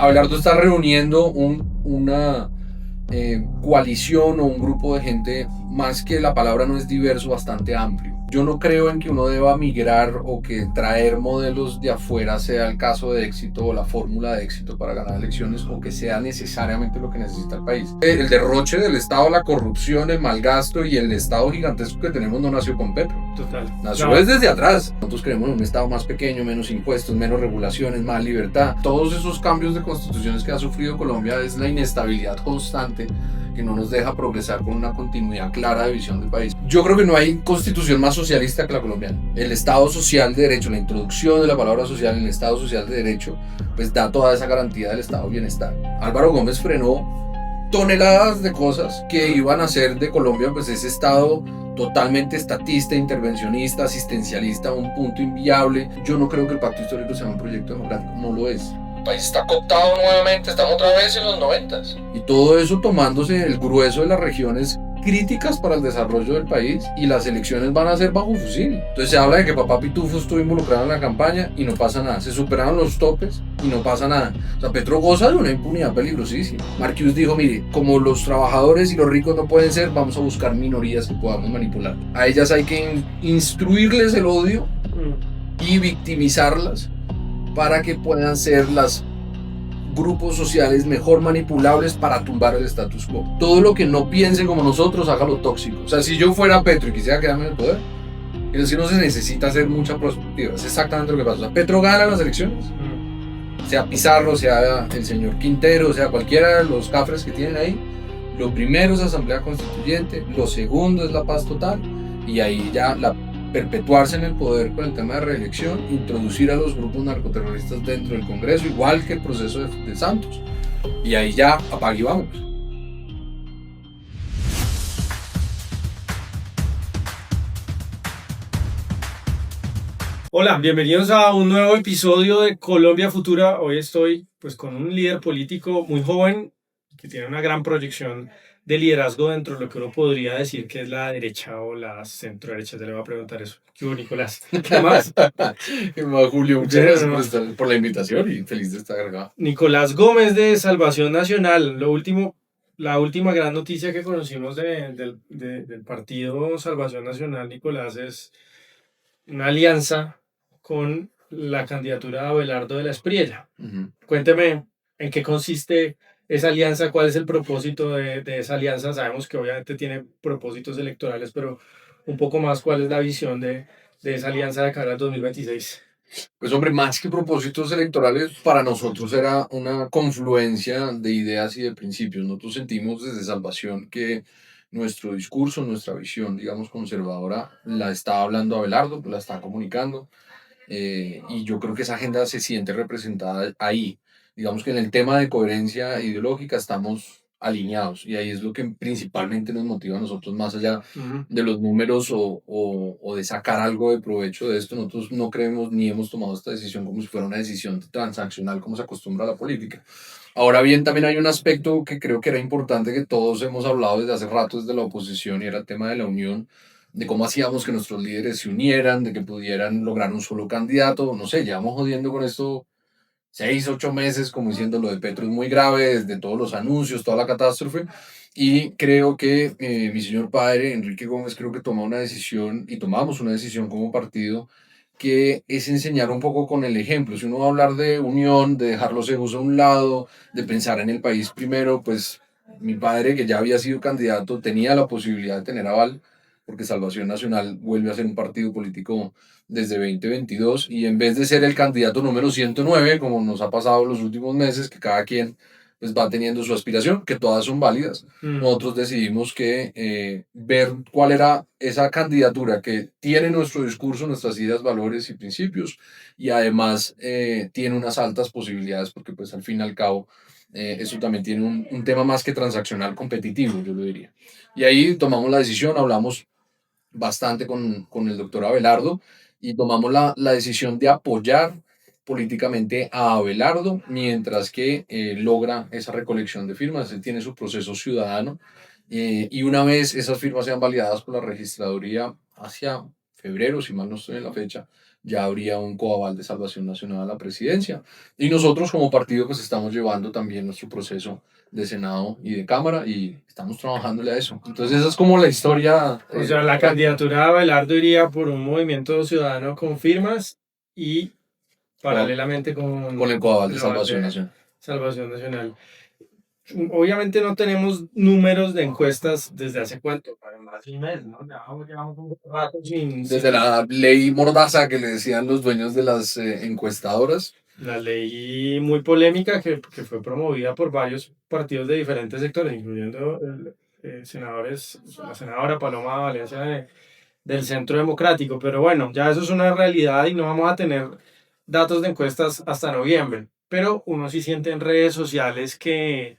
Abelardo está reuniendo una coalición o un grupo de gente, más que la palabra no es diverso, bastante amplio. Yo no creo en que uno deba migrar o que traer modelos de afuera sea el caso de éxito o la fórmula de éxito para ganar elecciones o que sea necesariamente lo que necesita el país. El derroche del Estado, la corrupción, el malgasto y el Estado gigantesco que tenemos no nació con Petro. Total. Nació desde atrás. Nosotros queremos un Estado más pequeño, menos impuestos, menos regulaciones, más libertad. Todos esos cambios de constituciones que ha sufrido Colombia es la inestabilidad constante que no nos deja progresar con una continuidad clara de visión del país. Yo creo que no hay constitución más socialista que la colombiana. El Estado social de derecho, la introducción de la palabra social en el Estado social de derecho, pues da toda esa garantía del Estado de bienestar. Álvaro Gómez frenó toneladas de cosas que iban a hacer de Colombia pues ese Estado totalmente estatista, intervencionista, asistencialista, un punto inviable. Yo no creo que el pacto histórico sea un proyecto democrático, no lo es. El país está cooptado nuevamente, estamos otra vez en los 90s. Y todo eso tomándose el grueso de las regiones críticas para el desarrollo del país, y las elecciones van a ser bajo fusil. Entonces se habla de que papá Pitufo estuvo involucrado en la campaña y no pasa nada. Se superaron los topes y no pasa nada. O sea, Petro goza de una impunidad peligrosísima. Marquius dijo, mire, como los trabajadores y los ricos no pueden ser, vamos a buscar minorías que podamos manipular. A ellas hay que instruirles el odio y victimizarlas para que puedan ser las grupos sociales mejor manipulables para tumbar el status quo. Todo lo que no piense como nosotros, hágalo tóxico. O sea, si yo fuera Petro y quisiera quedarme en el poder, es que no se necesita hacer mucha prospectiva. Es exactamente lo que pasa. O sea, Petro gana las elecciones, sea Pizarro, sea el señor Quintero, sea cualquiera de los cafres que tienen ahí. Lo primero es asamblea constituyente, lo segundo es la paz total, y ahí ya perpetuarse en el poder con el tema de reelección, introducir a los grupos narcoterroristas dentro del Congreso, igual que el proceso de Santos, y ahí ya apague y vamos. Hola, bienvenidos a un nuevo episodio de Colombia Futura. Hoy estoy pues con un líder político muy joven que tiene una gran proyección de liderazgo dentro de lo que uno podría decir que es la derecha o la centro derecha. Te le voy a preguntar eso. ¿Qué hubo, Nicolás? ¿Qué más? ¿Qué más, Julio? Muchas gracias por la invitación y feliz de estar acá. Nicolás Gómez de Salvación Nacional. La última gran noticia que conocimos del partido Salvación Nacional, Nicolás, es una alianza con la candidatura de Abelardo de la Espriella. Cuénteme en qué consiste esa alianza, cuál es el propósito de esa alianza. Sabemos que obviamente tiene propósitos electorales, pero un poco más cuál es la visión de esa alianza de cara al 2026. Pues hombre, más que propósitos electorales, para nosotros era una confluencia de ideas y de principios. Nosotros sentimos desde Salvación que nuestro discurso, nuestra visión, digamos, conservadora, la está hablando Abelardo, la está comunicando, y yo creo que esa agenda se siente representada ahí. Digamos que en el tema de coherencia ideológica estamos alineados, y ahí es lo que principalmente nos motiva a nosotros, más allá de los números o de sacar algo de provecho de esto. Nosotros no creemos ni hemos tomado esta decisión como si fuera una decisión transaccional como se acostumbra a la política. Ahora bien, también hay un aspecto que creo que era importante, que todos hemos hablado desde hace rato desde la oposición, y era el tema de la unión, de cómo hacíamos que nuestros líderes se unieran, de que pudieran lograr un solo candidato. No sé, llevamos jodiendo con esto 6, 8 meses, como diciendo lo de Petro es muy grave, desde todos los anuncios, toda la catástrofe, y creo que mi señor padre, Enrique Gómez, creo que tomó una decisión, y tomamos una decisión como partido, que es enseñar un poco con el ejemplo. Si uno va a hablar de unión, de dejar los egos a un lado, de pensar en el país primero, pues mi padre, que ya había sido candidato, tenía la posibilidad de tener aval, porque Salvación Nacional vuelve a ser un partido político desde 2022, y en vez de ser el candidato número 109, como nos ha pasado los últimos meses, que cada quien pues va teniendo su aspiración, que todas son válidas, nosotros decidimos que ver cuál era esa candidatura que tiene nuestro discurso, nuestras ideas, valores y principios, y además tiene unas altas posibilidades, porque pues al fin y al cabo eso también tiene un tema más que transaccional, competitivo, yo lo diría. Y ahí tomamos la decisión, hablamos bastante con el doctor Abelardo, y tomamos la decisión de apoyar políticamente a Abelardo mientras que logra esa recolección de firmas. Él tiene su proceso ciudadano, y una vez esas firmas sean validadas por la registraduría hacia febrero, si mal no estoy en la fecha, ya habría un coaval de Salvación Nacional a la presidencia. Y nosotros como partido pues estamos llevando también nuestro proceso de Senado y de Cámara y estamos trabajándole a eso. Entonces esa es como la historia. O sea, la candidatura de Abelardo iría por un movimiento ciudadano con firmas y paralelamente Con el coaval de Salvación Nacional. Salvación Nacional. Obviamente no tenemos números de encuestas desde hace cuánto, para más de un mes, ¿no? Llevamos un rato Desde la ley Mordaza que le decían los dueños de las encuestadoras. La ley muy polémica que fue promovida por varios partidos de diferentes sectores, incluyendo senadores, la senadora Paloma Valencia del Centro Democrático. Pero bueno, ya eso es una realidad y no vamos a tener datos de encuestas hasta noviembre. Pero uno sí siente en redes sociales que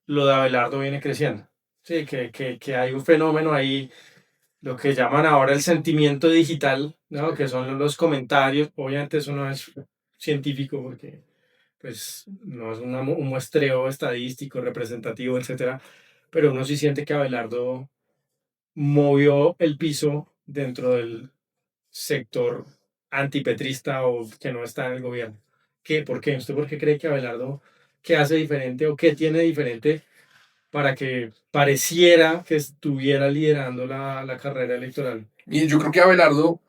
lo de Abelardo viene creciendo. Sí, que hay un fenómeno ahí, lo que llaman ahora el sentimiento digital, ¿no? Que son los comentarios. Obviamente eso no es científico porque pues no es un muestreo estadístico, representativo, etcétera, pero uno sí siente que Abelardo movió el piso dentro del sector antipetrista o que no está en el gobierno. ¿Qué? ¿Por qué? ¿Usted por qué cree que Abelardo, qué hace diferente o qué tiene diferente para que pareciera que estuviera liderando la carrera electoral? Y yo creo que Abelardo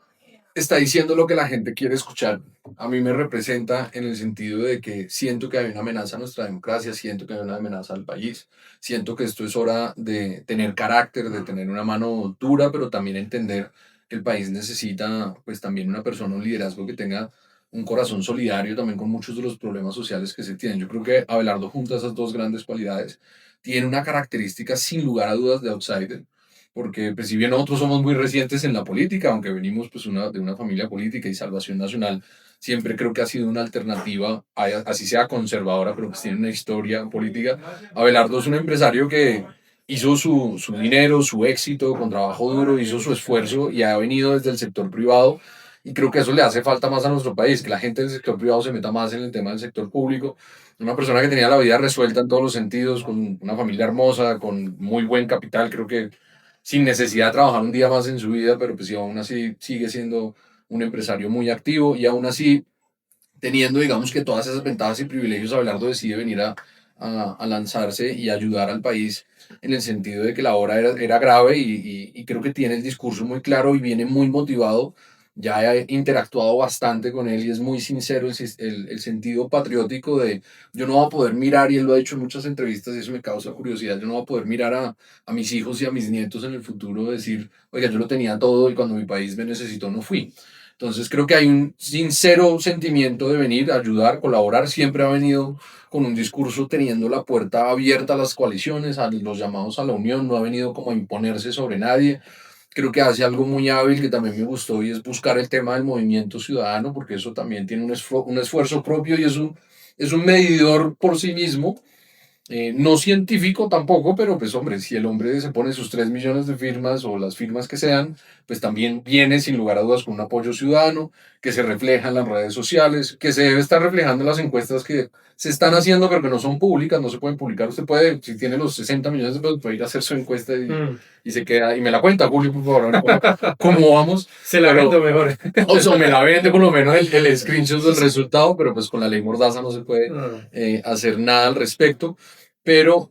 está diciendo lo que la gente quiere escuchar. A mí me representa en el sentido de que siento que hay una amenaza a nuestra democracia, siento que hay una amenaza al país, siento que esto es hora de tener carácter, de tener una mano dura, pero también entender que el país necesita pues también una persona, un liderazgo que tenga un corazón solidario también con muchos de los problemas sociales que se tienen. Yo creo que Abelardo junta esas dos grandes cualidades. Tiene una característica sin lugar a dudas de outsider, porque pues, si bien nosotros somos muy recientes en la política, aunque venimos pues de una familia política y Salvación Nacional siempre creo que ha sido una alternativa, así sea conservadora, pero pues tiene una historia política. Abelardo es un empresario que hizo su dinero, su éxito con trabajo duro, hizo su esfuerzo y ha venido desde el sector privado. Y creo que eso le hace falta más a nuestro país, que la gente del sector privado se meta más en el tema del sector público. Una persona que tenía la vida resuelta en todos los sentidos, con una familia hermosa, con muy buen capital, creo que sin necesidad de trabajar un día más en su vida, pero pues sí, aún así sigue siendo un empresario muy activo y aún así teniendo, digamos que todas esas ventajas y privilegios, Abelardo decide venir a lanzarse y ayudar al país en el sentido de que la hora era grave y creo que tiene el discurso muy claro y viene muy motivado. Ya he interactuado bastante con él y es muy sincero el sentido patriótico de yo no voy a poder mirar, y él lo ha dicho en muchas entrevistas y eso me causa curiosidad, yo no voy a poder mirar a mis hijos y a mis nietos en el futuro decir, oiga, yo lo tenía todo y cuando mi país me necesitó no fui. Entonces creo que hay un sincero sentimiento de venir a ayudar, colaborar. Siempre ha venido con un discurso teniendo la puerta abierta a las coaliciones, a los llamados a la unión, no ha venido como a imponerse sobre nadie. Creo que hace algo muy hábil que también me gustó y es buscar el tema del movimiento ciudadano, porque eso también tiene un esfuerzo propio y es un medidor por sí mismo, no científico tampoco, pero pues hombre, si el hombre se pone sus 3 millones de firmas o las firmas que sean, pues también viene sin lugar a dudas con un apoyo ciudadano que se refleja en las redes sociales, que se debe estar reflejando en las encuestas que se están haciendo, pero que no son públicas, no se pueden publicar. Usted puede, si tiene los 60 millones de pesos, puede ir a hacer su encuesta y se queda, y me la cuenta, Julio, por favor, cómo vamos. Se la vendo mejor. O sea, me la vende por lo menos el screenshot del resultado, pero pues con la ley Mordaza no se puede hacer nada al respecto. Pero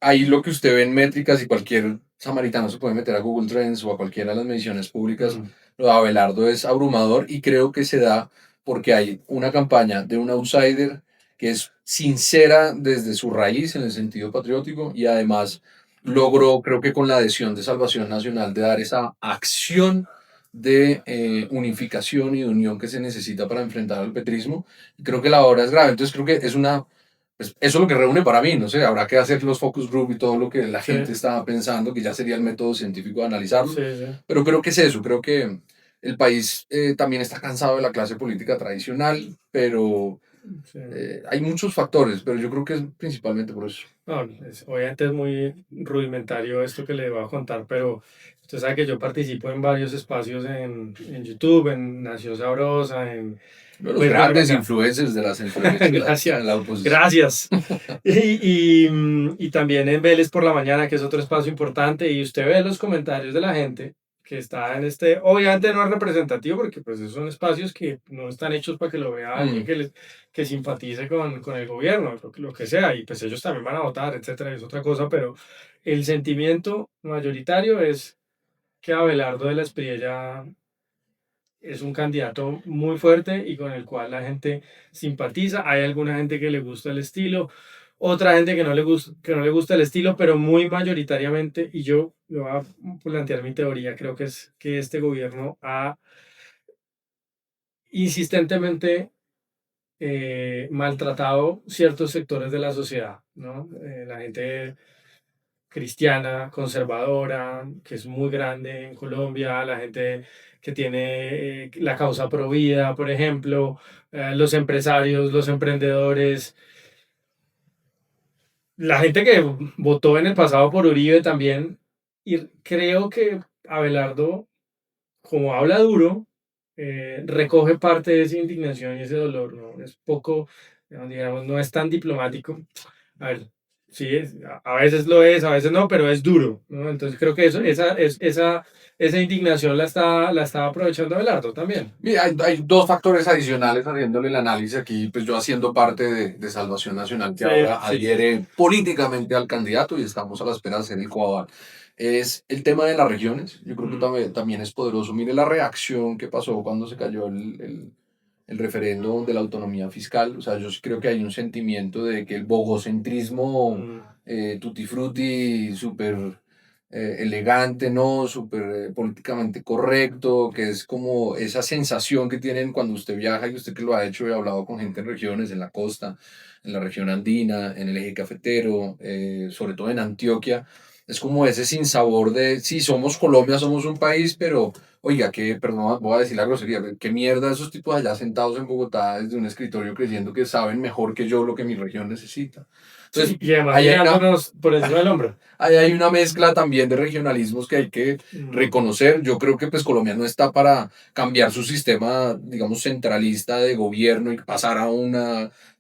ahí lo que usted ve en métricas y cualquier samaritano se puede meter a Google Trends o a cualquiera de las mediciones públicas, lo de Abelardo es abrumador y creo que se da porque hay una campaña de un outsider que es sincera desde su raíz en el sentido patriótico y además logró, creo que con la adhesión de Salvación Nacional, de dar esa acción de unificación y de unión que se necesita para enfrentar al petrismo. Creo que la obra es grave, entonces creo que es una pues eso es lo que reúne para mí, no sé, habrá que hacer los focus group y todo lo que la gente estaba pensando, que ya sería el método científico de analizarlo, pero creo que es eso, creo que el país también está cansado de la clase política tradicional, pero hay muchos factores, pero yo creo que es principalmente por eso. No, obviamente es muy rudimentario esto que le voy a contar, pero usted sabe que yo participo en varios espacios en YouTube, en Nación Sabrosa, en... Los pues, grandes influencers de las influencias gracias, de la oposición. Gracias. y también en Vélez por la Mañana, que es otro espacio importante, y usted ve los comentarios de la gente, que está en este, obviamente no es representativo porque pues esos son espacios que no están hechos para que lo vea alguien Mm. que simpatice con el gobierno, lo que sea, y pues ellos también van a votar, etcétera, es otra cosa, pero el sentimiento mayoritario es que Abelardo de la Espriella es un candidato muy fuerte y con el cual la gente simpatiza. Hay alguna gente que le gusta el estilo, otra gente que no le gusta el estilo, pero muy mayoritariamente, y yo voy a plantear mi teoría, creo que es que este gobierno ha insistentemente maltratado ciertos sectores de la sociedad, ¿no? La gente cristiana, conservadora, que es muy grande en Colombia, la gente que tiene la causa pro vida, por ejemplo, los empresarios, los emprendedores, la gente que votó en el pasado por Uribe también, y creo que Abelardo, como habla duro, recoge parte de esa indignación y ese dolor, ¿no? Es poco, digamos, no es tan diplomático. A ver, sí, a veces lo es, a veces no, pero es duro, ¿no? Entonces creo que esa indignación la está aprovechando Abelardo también. Mira, hay dos factores adicionales haciéndole el análisis aquí, pues yo haciendo parte de Salvación Nacional que Sí, ahora sí. adhiere políticamente al candidato y estamos a la espera de hacer el coaval. Es el tema de las regiones, yo creo que Mm, también es poderoso. Mire la reacción que pasó cuando se cayó el referendo de la autonomía fiscal, o sea, yo sí creo que hay un sentimiento de que el bogocentrismo mm, tutti frutti, súper elegante, ¿no? Súper políticamente correcto, que es como esa sensación que tienen cuando usted viaja y usted que lo ha hecho y ha hablado con gente en regiones, en la costa, en la región andina, en el eje cafetero, sobre todo en Antioquia. Es como ese sinsabor de, sí, somos Colombia, somos un país, pero, oiga, que, perdón, voy a decir la grosería, qué mierda esos tipos allá sentados en Bogotá desde un escritorio creyendo que saben mejor que yo lo que mi región necesita. Entonces, sí, y además ahí hay una mirándonos por encima del hombro. ahí hay una mezcla también de regionalismos que hay que Mm, reconocer. Yo creo que pues Colombia no está para cambiar su sistema, digamos, centralista de gobierno y pasar a un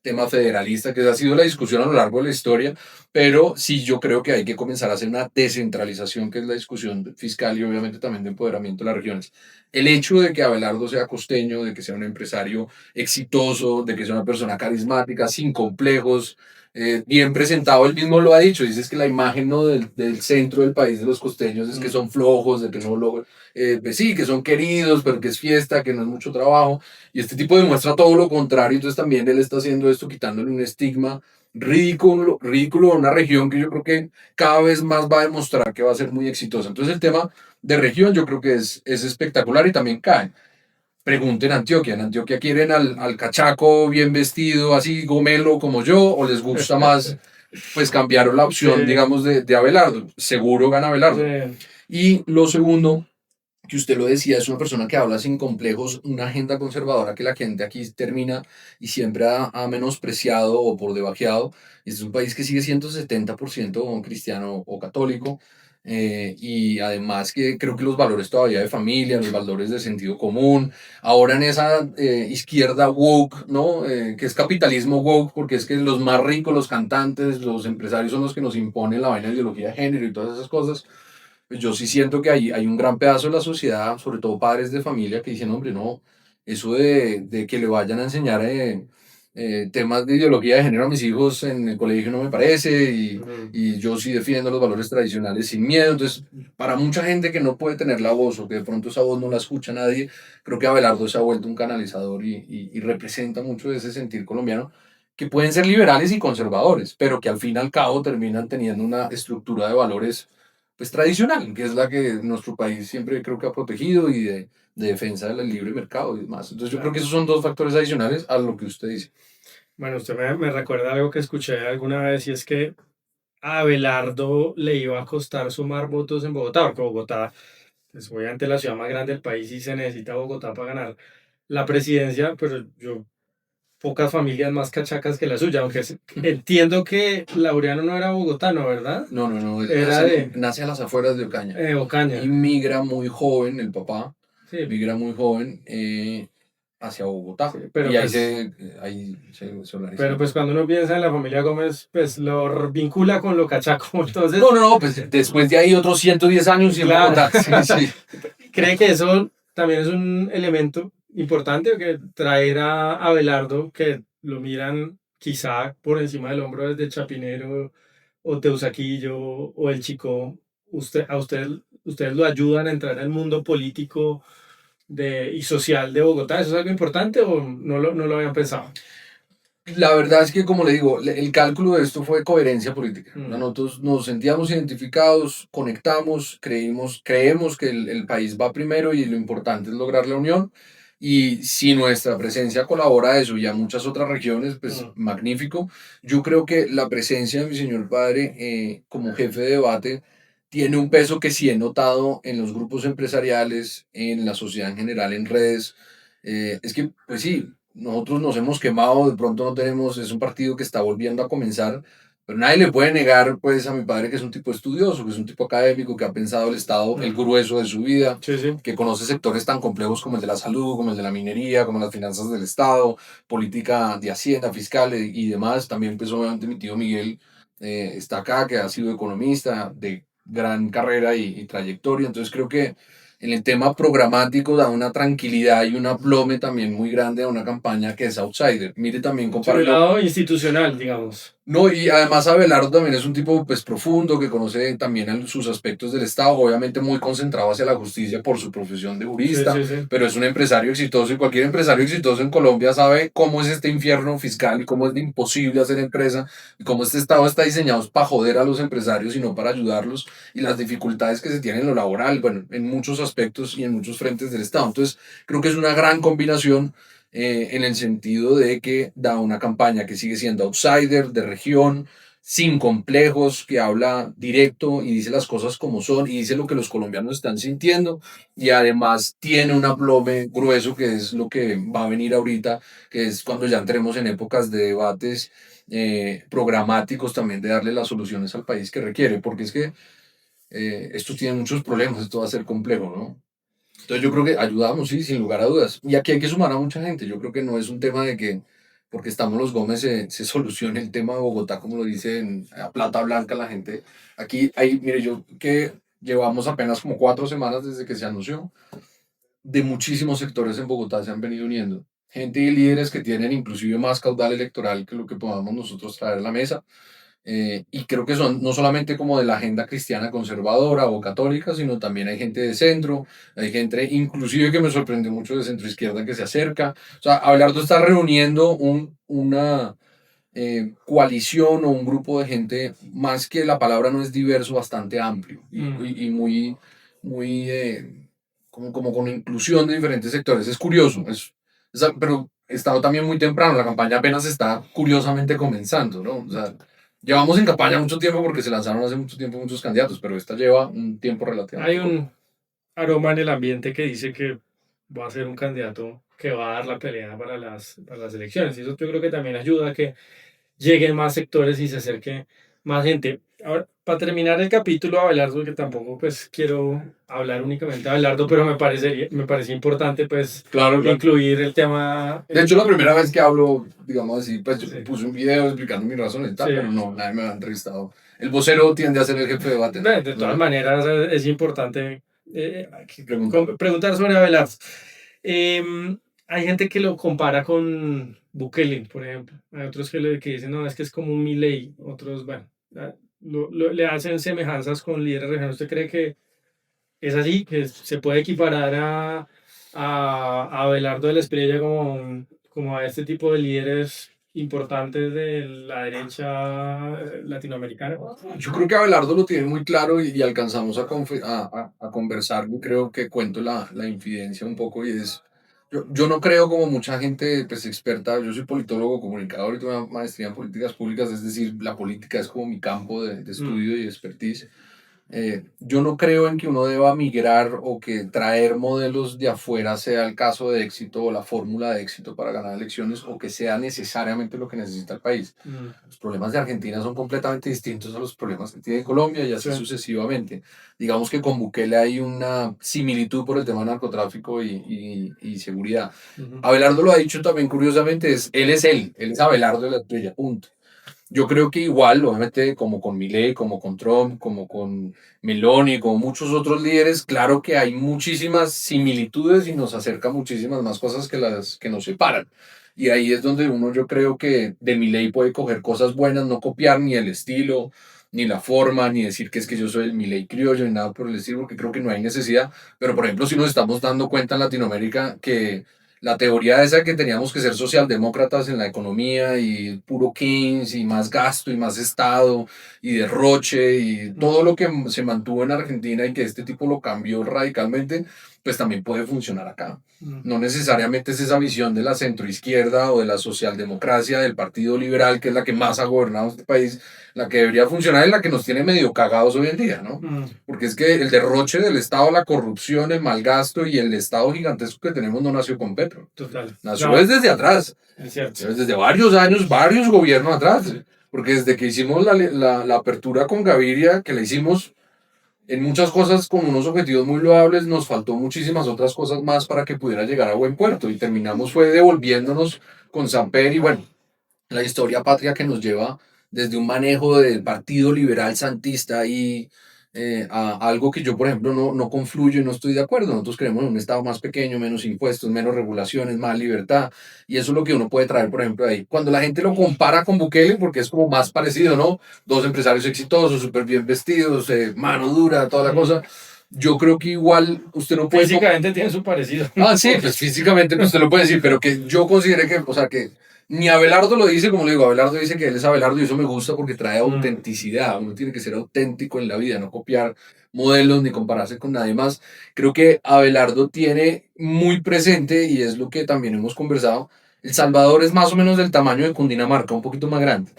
tema federalista, que ha sido la discusión a lo largo de la historia, pero sí yo creo que hay que comenzar a hacer una descentralización, que es la discusión fiscal y obviamente también de empoderamiento de las regiones. El hecho de que Abelardo sea costeño, de que sea un empresario exitoso, de que sea una persona carismática, sin complejos, bien presentado, él mismo lo ha dicho, dices que la imagen, ¿no? del centro del país de los costeños es que mm. son flojos, de que no logran, pues sí, que son queridos, pero que es fiesta, que no es mucho trabajo, y este tipo demuestra todo lo contrario, entonces también él está haciendo esto, quitándole un estigma ridículo a una región que yo creo que cada vez más va a demostrar que va a ser muy exitosa. Entonces el tema de región yo creo que es espectacular y también cae. Pregunten Antioquia. En Antioquia quieren al cachaco bien vestido, así gomelo como yo, o les gusta más, pues cambiaron la opción, Sí, digamos, de Abelardo. Seguro gana Abelardo. sí. Y lo segundo, que usted lo decía, es una persona que habla sin complejos, una agenda conservadora que la gente aquí termina y siempre ha menospreciado o por debajeado. Este es un país que sigue siendo 70% cristiano o católico. Y además que creo que los valores todavía de familia, los valores de sentido común, ahora en esa izquierda woke, ¿no? Que es capitalismo woke, porque es que los más ricos, los cantantes, los empresarios son los que nos imponen la vaina de ideología de género y todas esas cosas. Pues yo sí siento que hay un gran pedazo de la sociedad, sobre todo padres de familia, que dicen, hombre, no, eso de que le vayan a enseñar temas de ideología de género a mis hijos en el colegio no me parece, Mm. y yo sí defiendo los valores tradicionales sin miedo. Entonces, para mucha gente que no puede tener la voz o que de pronto esa voz no la escucha nadie, creo que Abelardo se ha vuelto un canalizador y representa mucho de ese sentir colombiano, que pueden ser liberales y conservadores, pero que al fin y al cabo terminan teniendo una estructura de valores pues tradicional, que es la que nuestro país siempre creo que ha protegido y de defensa del libre mercado y demás. Entonces yo creo que Claro. esos son dos factores adicionales a lo que usted dice. Bueno, usted me recuerda algo que escuché alguna vez y es que a Abelardo le iba a costar sumar votos en Bogotá, porque Bogotá es obviamente la ciudad más grande del país y se necesita Bogotá para ganar la presidencia, pero yo, pocas familias más cachacas que la suya, aunque entiendo que Laureano no era bogotano, ¿verdad? No, no, no, él Era de nace a las afueras de Ocaña. Ocaña. Inmigra muy joven, el papá, Sí, migra muy joven. hacia Bogotá. Sí, pero Y pues, ahí se pero organizó. pues cuando uno piensa en la familia Gómez, pues lo vincula con lo cachaco. Entonces, No, no, no, pues después de ahí otros 110 años y en claro, Bogotá. Sí, sí. cree que eso también es un elemento importante, que traer a Abelardo, que lo miran quizá por encima del hombro desde Chapinero o Teusaquillo o el Chico. Ustedes lo ayudan a entrar al mundo político y social de Bogotá. ¿Eso es algo importante o no lo habían pensado? La verdad es que, como le digo, el cálculo de esto fue coherencia política. O sea, Mm, nosotros nos sentíamos identificados, conectamos, creemos que el país va primero y lo importante es lograr la unión. Y si nuestra presencia colabora a eso y a muchas otras regiones, pues mm, magnífico. Yo creo que la presencia de mi señor padre como jefe de debate tiene un peso que sí he notado en los grupos empresariales, en la sociedad en general, en redes. Es que, pues sí, nosotros nos hemos quemado, de pronto no tenemos, es un partido que está volviendo a comenzar, pero nadie le puede negar pues a mi padre que es un tipo estudioso, que es un tipo académico, que ha pensado el Estado el mm. grueso de su vida, Sí, sí. que conoce sectores tan complejos como el de la salud, como el de la minería, como las finanzas del Estado, política de hacienda, fiscal y demás. También pues obviamente mi tío Miguel está acá, que ha sido economista de gran carrera y trayectoria, entonces creo que en el tema programático da una tranquilidad y un aplome también muy grande a una campaña que es outsider. Mire también Sí, un compárelo. lado institucional, digamos. No, y además Abelardo también es un tipo pues profundo que conoce también sus aspectos del Estado, obviamente muy concentrado hacia la justicia por su profesión de Sí, jurista, sí, sí. pero es un empresario exitoso y cualquier empresario exitoso en Colombia sabe cómo es este infierno fiscal y cómo es de imposible hacer empresa y cómo este Estado está diseñado para joder a los empresarios y no para ayudarlos y las dificultades que se tienen en lo laboral, bueno, en muchos aspectos y en muchos frentes del Estado. Entonces, creo que es una gran combinación en el sentido de que da una campaña que sigue siendo outsider, de región, sin complejos, que habla directo y dice las cosas como son y dice lo que los colombianos están sintiendo y además tiene un aplome grueso que es lo que va a venir ahorita, que es cuando ya entremos en épocas de debates programáticos también de darle las soluciones al país que requiere, porque es que esto tiene muchos problemas, esto va a ser complejo, ¿no? Entonces yo creo que ayudamos, sí, sin lugar a dudas. Y aquí hay que sumar a mucha gente. Yo creo que no es un tema de que porque estamos los Gómez se solucione el tema de Bogotá, como lo dicen a plata blanca la gente. Aquí hay, mire, yo que llevamos apenas como 4 semanas desde que se anunció, de muchísimos sectores en Bogotá se han venido uniendo. Gente y líderes que tienen inclusive más caudal electoral que lo que podamos nosotros traer a la mesa. Y creo que son no solamente como de la agenda cristiana conservadora o católica, sino también hay gente de centro, hay gente inclusive que me sorprendió mucho de centro izquierda que se acerca. O sea, Abelardo está reuniendo una coalición o un grupo de gente, más que la palabra no es diverso, bastante amplio Mm. y muy, muy como con inclusión de diferentes sectores. Es curioso, pero está también muy temprano, la campaña apenas está curiosamente comenzando, ¿no? O sea, llevamos en campaña mucho tiempo porque se lanzaron hace mucho tiempo muchos candidatos, pero esta lleva un tiempo Hay relativamente corto. un aroma en el ambiente que dice que va a ser un candidato que va a dar la pelea para para las elecciones. Y eso yo creo que también ayuda a que lleguen más sectores y se acerque más gente. Ahora, para terminar el capítulo, Abelardo, que tampoco pues quiero hablar únicamente de Abelardo, pero me parecía importante pues Claro, claro. incluir el tema. De hecho, la primera vez que hablo, digamos así, pues yo Sí, puse un video explicando mis razones y tal, pero sí. no, nadie me ha entrevistado. El vocero tiende a ser el jefe de debate, ¿no? De todas ¿Verdad? maneras, es importante Preguntar. preguntar sobre Abelardo. Em, Hay gente que lo compara con Bukele, por ejemplo. Hay otros que dicen, no, es que es como un Milei. Otros, bueno, le hacen semejanzas con líderes regionales. ¿Usted cree que es así? ¿Que se puede equiparar a Abelardo de la Espriella como a este tipo de líderes importantes de la derecha latinoamericana? Yo creo que Abelardo lo tiene muy claro y alcanzamos a conversar. Yo creo que cuento la infidencia un poco y es, yo no creo como mucha gente pues experta, yo soy politólogo, comunicador y tengo una maestría en políticas públicas, es decir, la política es como mi campo de Mm, estudio y expertise. Yo no creo en que uno deba migrar o que traer modelos de afuera sea el caso de éxito o la fórmula de éxito para ganar elecciones o que sea necesariamente lo que necesita el país. Mm, Los problemas de Argentina son completamente distintos a los problemas que tiene Colombia y así sí. sucesivamente. Digamos que con Bukele hay una similitud por el tema de narcotráfico y seguridad. Ujú. Abelardo lo ha dicho también curiosamente, él es Abelardo de la Estrella, punto. Yo creo que igual, obviamente, como con Milei, como con Trump, como con Meloni, como muchos otros líderes, claro que hay muchísimas similitudes y nos acerca muchísimas más cosas que las que nos separan. Y ahí es donde uno, yo creo que de Milei puede coger cosas buenas, no copiar ni el estilo, ni la forma, ni decir que es que yo soy el Milei criollo, ni nada por el estilo, porque creo que no hay necesidad. Pero, por ejemplo, si nos estamos dando cuenta en Latinoamérica que la teoría esa que teníamos que ser socialdemócratas en la economía y puro Keynes y más gasto y más Estado y derroche y todo lo que se mantuvo en Argentina y que este tipo lo cambió radicalmente, pues también puede funcionar acá. Mm, No necesariamente es esa visión de la centroizquierda o de la socialdemocracia, del Partido Liberal, que es la que más ha gobernado este país, la que debería funcionar y la que nos tiene medio cagados hoy en día, ¿no? mm, Porque es que el derroche del Estado, la corrupción, el malgasto y el Estado gigantesco que tenemos no nació con Petro. total. Nació No, desde atrás, es cierto. desde varios años, varios gobiernos atrás. Porque desde que hicimos la apertura con Gaviria, que la hicimos en muchas cosas con unos objetivos muy loables, nos faltó muchísimas otras cosas más para que pudiera llegar a buen puerto. Y terminamos fue devolviéndonos con Samper y bueno, la historia patria que nos lleva desde un manejo del Partido Liberal Santista y a algo que yo, por ejemplo, no confluyo y no estoy de acuerdo. Nosotros queremos un Estado más pequeño, menos impuestos, menos regulaciones, más libertad. Y eso es lo que uno puede traer, por ejemplo, ahí. Cuando la gente lo compara con Bukele, porque es como más parecido, ¿no? Dos empresarios exitosos, súper bien vestidos, mano dura, toda la Mm. cosa. Yo creo que igual usted no puede... Físicamente tiene su parecido. Ah, sí, pues físicamente pues, usted lo puede decir, pero que yo considere que, o sea, que ni Abelardo lo dice, como le digo, Abelardo dice que él es Abelardo y eso me gusta porque trae Mm, autenticidad. Uno tiene que ser auténtico en la vida, no copiar modelos ni compararse con nadie más. Creo que Abelardo tiene muy presente, y es lo que también hemos conversado, El Salvador es más o menos del tamaño de Cundinamarca, un poquito más grande.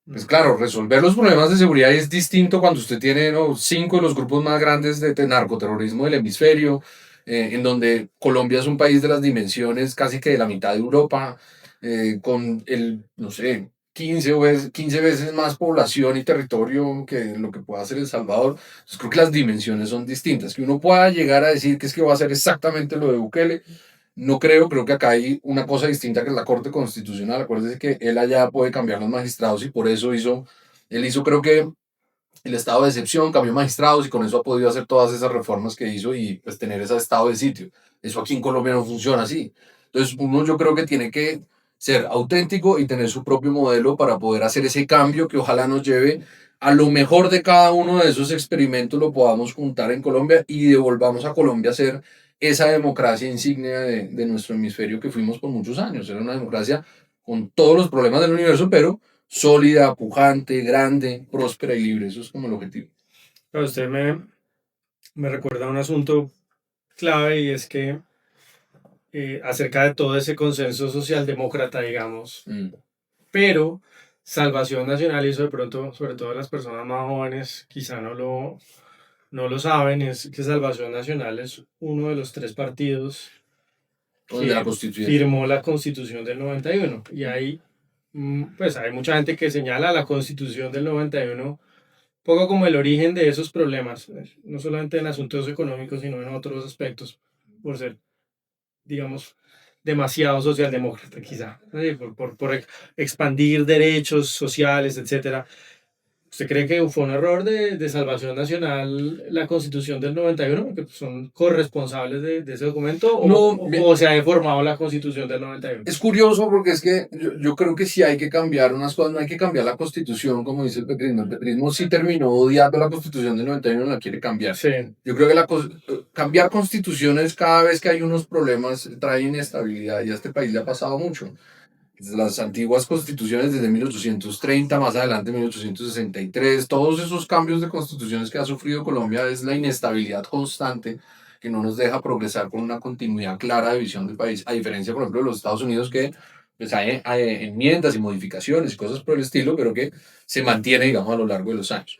Pues mm, claro, resolver los problemas de seguridad es distinto cuando usted tiene, ¿no?, cinco de los grupos más grandes de narcoterrorismo del hemisferio, en donde Colombia es un país de las dimensiones casi que de la mitad de Europa, con el, no sé, 15 veces más población y territorio que lo que pueda hacer El Salvador. Entonces creo que las dimensiones son distintas. Que uno pueda llegar a decir que es que va a hacer exactamente lo de Bukele, no creo, creo que acá hay una cosa distinta que es la Corte Constitucional. Acuérdese que él allá puede cambiar los magistrados y por eso él hizo creo que el estado de excepción, cambió magistrados y con eso ha podido hacer todas esas reformas que hizo y pues tener ese estado de sitio. Eso aquí en Colombia no funciona así. Entonces uno yo creo que tiene que ser auténtico y tener su propio modelo para poder hacer ese cambio que ojalá nos lleve a lo mejor de cada uno de esos experimentos, lo podamos juntar en Colombia y devolvamos a Colombia a ser esa democracia insignia de nuestro hemisferio que fuimos por muchos años. Era una democracia con todos los problemas del universo, pero sólida, pujante, grande, próspera y libre. Eso es como el objetivo. pero usted me recuerda un asunto clave y es que acerca de todo ese consenso socialdemócrata, digamos, Mm. pero Salvación Nacional, y eso de pronto, sobre todo las personas más jóvenes, quizá no lo saben, es que Salvación Nacional es uno de los tres partidos O el de la que Constituyente. firmó la Constitución del 91. Y ahí, pues hay mucha gente que señala la Constitución del 91 poco como el origen de esos problemas, no solamente en asuntos económicos, sino en otros aspectos, por ser, digamos, demasiado socialdemócrata, quizá, ¿sí? Por expandir derechos sociales, etcétera. ¿Usted cree que fue un error de Salvación Nacional la Constitución del 91, porque pues, son corresponsables de ese documento, No, o se ha deformado la Constitución del 91? es curioso porque es que yo creo que sí hay que cambiar unas cosas, no hay que cambiar la constitución, como dice el petrismo. El petrismo sí terminó odiando la constitución del 91 y no la quiere cambiar. Sí. Yo creo que cambiar constituciones cada vez que hay unos problemas trae inestabilidad y a este país le ha pasado mucho. Las antiguas constituciones desde 1830, más adelante 1863, todos esos cambios de constituciones que ha sufrido Colombia es la inestabilidad constante que no nos deja progresar con una continuidad clara de visión del país, a diferencia, por ejemplo, de los Estados Unidos que pues, hay enmiendas y modificaciones y cosas por el estilo, pero que se mantiene, digamos, a lo largo de los años.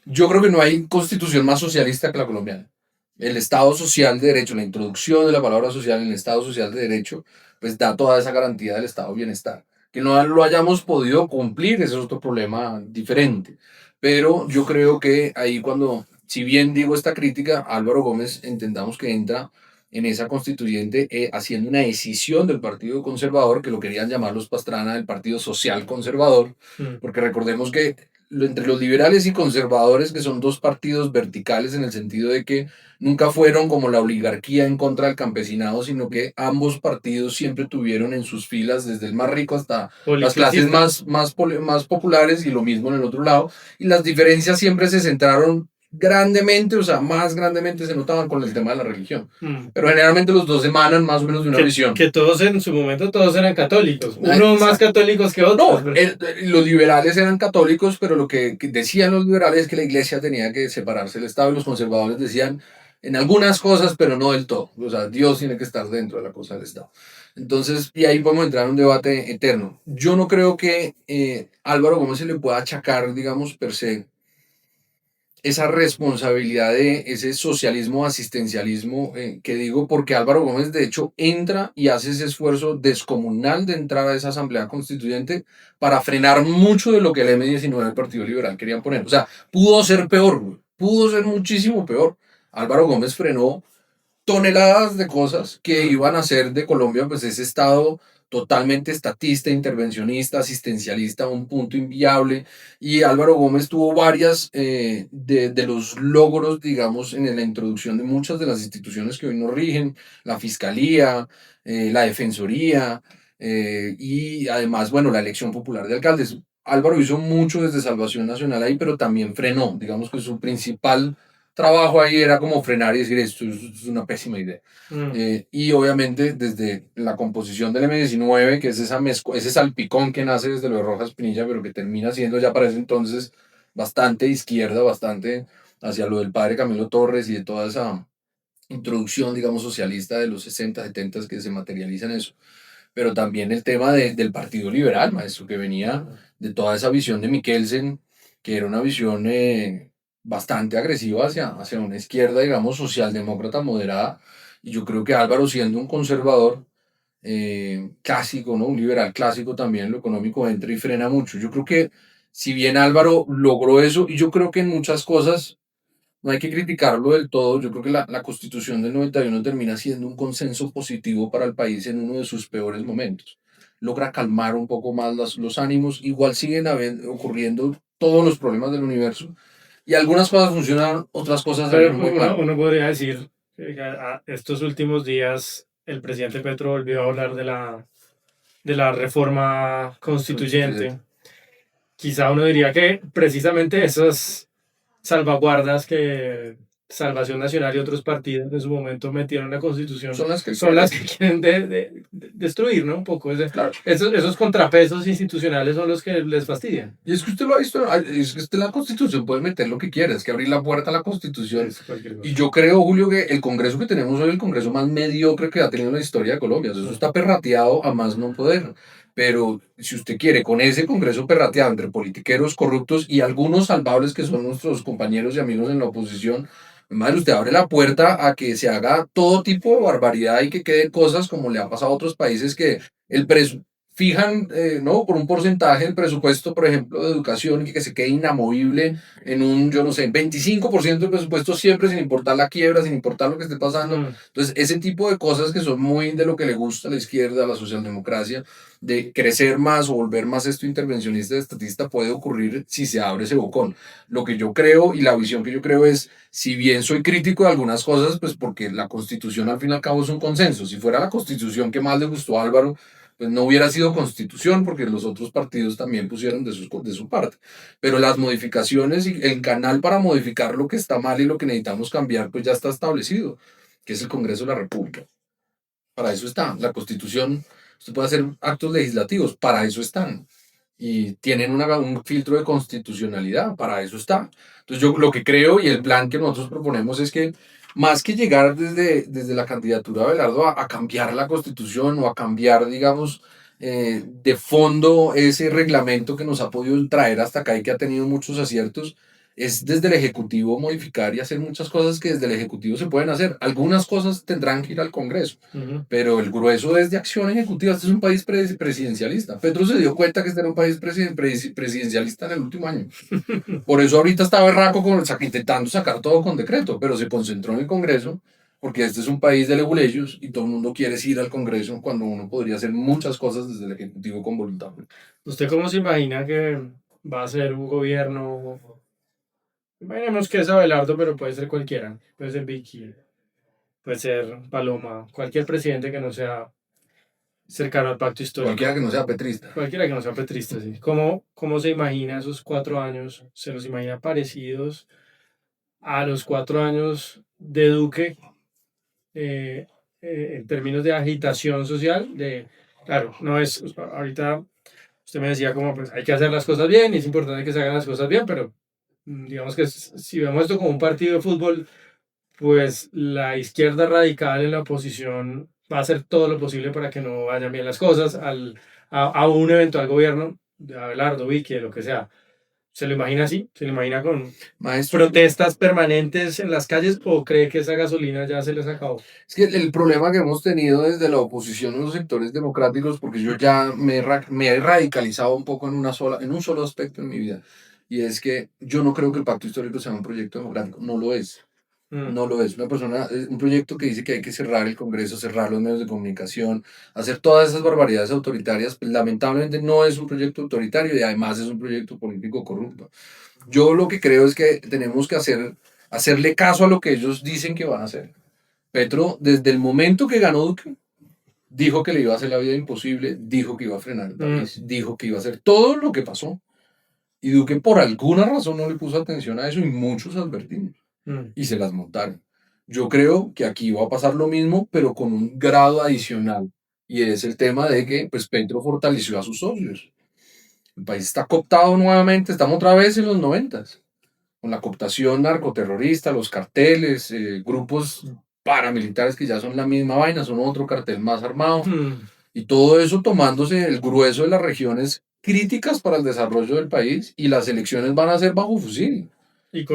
Yo creo que no hay constitución más socialista que la colombiana. El Estado social de derecho, la introducción de la palabra social en el Estado social de derecho, pues da toda esa garantía del Estado de bienestar. Que no lo hayamos podido cumplir, ese es otro problema diferente. Pero yo creo que ahí cuando, si bien digo esta crítica, Álvaro Gómez entendamos que entra en esa constituyente haciendo una decisión del Partido Conservador, que lo querían llamar los Pastrana, el Partido Social Conservador, Mm. porque recordemos que entre los liberales y conservadores, que son dos partidos verticales en el sentido de que nunca fueron como la oligarquía en contra del campesinado, sino que ambos partidos siempre tuvieron en sus filas, desde el más rico hasta las clases Politicista. más populares, y lo mismo en el otro lado, y las diferencias siempre se centraron grandemente, o sea, más grandemente se notaban con el tema de la religión. Mm. Pero generalmente los dos emanan más o menos de una visión. Que todos en su momento todos eran católicos, unos más católicos que otros. No, los liberales eran católicos, pero lo que decían los liberales es que la iglesia tenía que separarse del Estado, y los conservadores decían en algunas cosas, pero no del todo. O sea, Dios tiene que estar dentro de la cosa del Estado. Entonces, y ahí podemos entrar en un debate eterno. Yo no creo que Álvaro Gómez se le pueda achacar, digamos, per se, esa responsabilidad de ese socialismo, asistencialismo, que digo, porque Álvaro Gómez de hecho entra y hace ese esfuerzo descomunal de entrar a esa asamblea constituyente para frenar mucho de lo que el M19 del Partido Liberal querían poner. O sea, pudo ser peor, güey. Pudo ser muchísimo peor. Álvaro Gómez frenó toneladas de cosas que Mm. iban a hacer de Colombia pues ese estado totalmente estatista, intervencionista, asistencialista, a un punto inviable. Y Álvaro Gómez tuvo varias de los logros, digamos, en la introducción de muchas de las instituciones que hoy nos rigen, la Fiscalía, la Defensoría, y además, bueno, la elección popular de alcaldes. Álvaro hizo mucho desde Salvación Nacional ahí, pero también frenó, digamos que su principal trabajo ahí era como frenar y decir esto es una pésima idea. Mm. Y obviamente desde la composición del M19, que es ese salpicón que nace desde lo de Rojas Pinilla, pero que termina siendo ya para ese entonces bastante izquierda, bastante hacia lo del padre Camilo Torres y de toda esa introducción, digamos, socialista de los 60, 70 que se materializa en eso. Pero también el tema del Partido Liberal, maestro, que venía de toda esa visión de Mikkelsen, que era una visión bastante agresiva hacia una izquierda, digamos, socialdemócrata moderada. Y yo creo que Álvaro, siendo un conservador clásico, ¿no? Un liberal clásico también, en lo económico entra y frena mucho. Yo creo que si bien Álvaro logró eso, y yo creo que en muchas cosas no hay que criticarlo del todo. Yo creo que la Constitución del 91 termina siendo un consenso positivo para el país en uno de sus peores momentos. Logra calmar un poco más los ánimos. Igual siguen ocurriendo todos los problemas del universo. Y algunas cosas funcionan, otras cosas Pero salieron muy mal. uno podría decir que estos últimos días el presidente Petro volvió a hablar de la reforma constituyente. Quizá uno diría que precisamente esas salvaguardas que Salvación Nacional y otros partidos en su momento metieron en la Constitución Son las que son las que quieren destruir, ¿no? Un poco. Claro. Esos contrapesos institucionales son los que les fastidian. Y es que usted lo ha visto, es que usted en la Constitución puede meter lo que quiera, es que abrir la puerta a la Constitución. Y yo creo, Julio, que el Congreso que tenemos hoy es el Congreso más mediocre que ha tenido la historia de Colombia. Eso está perrateado a más no poder. Pero si usted quiere, con ese Congreso perrateado entre politiqueros corruptos y algunos salvables que son nuestros compañeros y amigos en la oposición, madre, usted abre la puerta a que se haga todo tipo de barbaridad y que queden cosas como le ha pasado a otros países que el fijan, ¿no? Por un porcentaje del presupuesto, por ejemplo, de educación, y que se quede inamovible en un, yo no sé, 25% del presupuesto siempre, sin importar la quiebra, sin importar lo que esté pasando. Entonces, ese tipo de cosas que son muy de lo que le gusta a la izquierda, a la socialdemocracia, de crecer más o volver más esto intervencionista, estatista, puede ocurrir si se abre ese bocón. Lo que yo creo y la visión que yo creo es, si bien soy crítico de algunas cosas, pues porque la Constitución al fin y al cabo es un consenso. Si fuera la Constitución que más le gustó a Álvaro, pues no hubiera sido constitución, porque los otros partidos también pusieron de su parte. Pero las modificaciones y el canal para modificar lo que está mal y lo que necesitamos cambiar, pues ya está establecido, que es el Congreso de la República. Para eso está. La Constitución, usted puede hacer actos legislativos, para eso están. Y tienen un filtro de constitucionalidad, para eso está. Entonces yo lo que creo y el plan que nosotros proponemos es que más que llegar desde la candidatura de Abelardo a cambiar la Constitución o a cambiar, digamos, de fondo ese reglamento que nos ha podido traer hasta acá y que ha tenido muchos aciertos, es desde el Ejecutivo modificar y hacer muchas cosas que desde el Ejecutivo se pueden hacer. Algunas cosas tendrán que ir al Congreso, pero el grueso es de acción ejecutiva. Este es un país presidencialista. Petro se dio cuenta que este era un país presidencialista en el último año. Por eso ahorita está berraco intentando sacar todo con decreto, pero se concentró en el Congreso, porque este es un país de leguleyos y todo el mundo quiere ir al Congreso cuando uno podría hacer muchas cosas desde el Ejecutivo con voluntad. ¿Usted cómo se imagina que va a ser un gobierno? Imaginemos que es Abelardo, pero puede ser cualquiera. Puede ser Vicky, puede ser Paloma, cualquier presidente que no sea cercano al pacto histórico. Cualquiera que no sea petrista. Cualquiera que no sea petrista, sí. ¿Cómo se imagina esos 4 años? ¿Se los imagina parecidos a los 4 años de Duque en términos de agitación social? Claro, no es, ahorita usted me decía como pues hay que hacer las cosas bien y es importante que se hagan las cosas bien, pero digamos que si vemos esto como un partido de fútbol, pues la izquierda radical en la oposición va a hacer todo lo posible para que no vayan bien las cosas a un eventual gobierno de Abelardo, Vicky, de lo que sea. ¿Se lo imagina así? ¿Se lo imagina con Maestro, protestas permanentes en las calles o cree que esa gasolina ya se les acabó? es que el problema que hemos tenido desde la oposición en los sectores democráticos, porque yo ya me he radicalizado un poco en un solo aspecto en mi vida, y es que yo no creo que el pacto histórico sea un proyecto democrático, no lo es. No lo es. Un proyecto que dice que hay que cerrar el Congreso, cerrar los medios de comunicación, hacer todas esas barbaridades autoritarias, pues lamentablemente no es un proyecto autoritario y además es un proyecto político corrupto. Yo lo que creo es que tenemos que hacerle caso a lo que ellos dicen que van a hacer. Petro, desde el momento que ganó Duque, dijo que le iba a hacer la vida imposible, dijo que iba a frenar el país, dijo que iba a hacer todo lo que pasó. Y Duque por alguna razón no le puso atención a eso y muchos advertimos y se las montaron. Yo creo que aquí va a pasar lo mismo, pero con un grado adicional. Y es el tema de que pues, Petro fortaleció a sus socios. El país está cooptado nuevamente, estamos otra vez en los 90, con la cooptación narcoterrorista, los carteles, grupos paramilitares que ya son la misma vaina, son otro cartel más armado. Y todo eso tomándose el grueso de las regiones críticas para el desarrollo del país y las elecciones van a ser bajo fusil. Y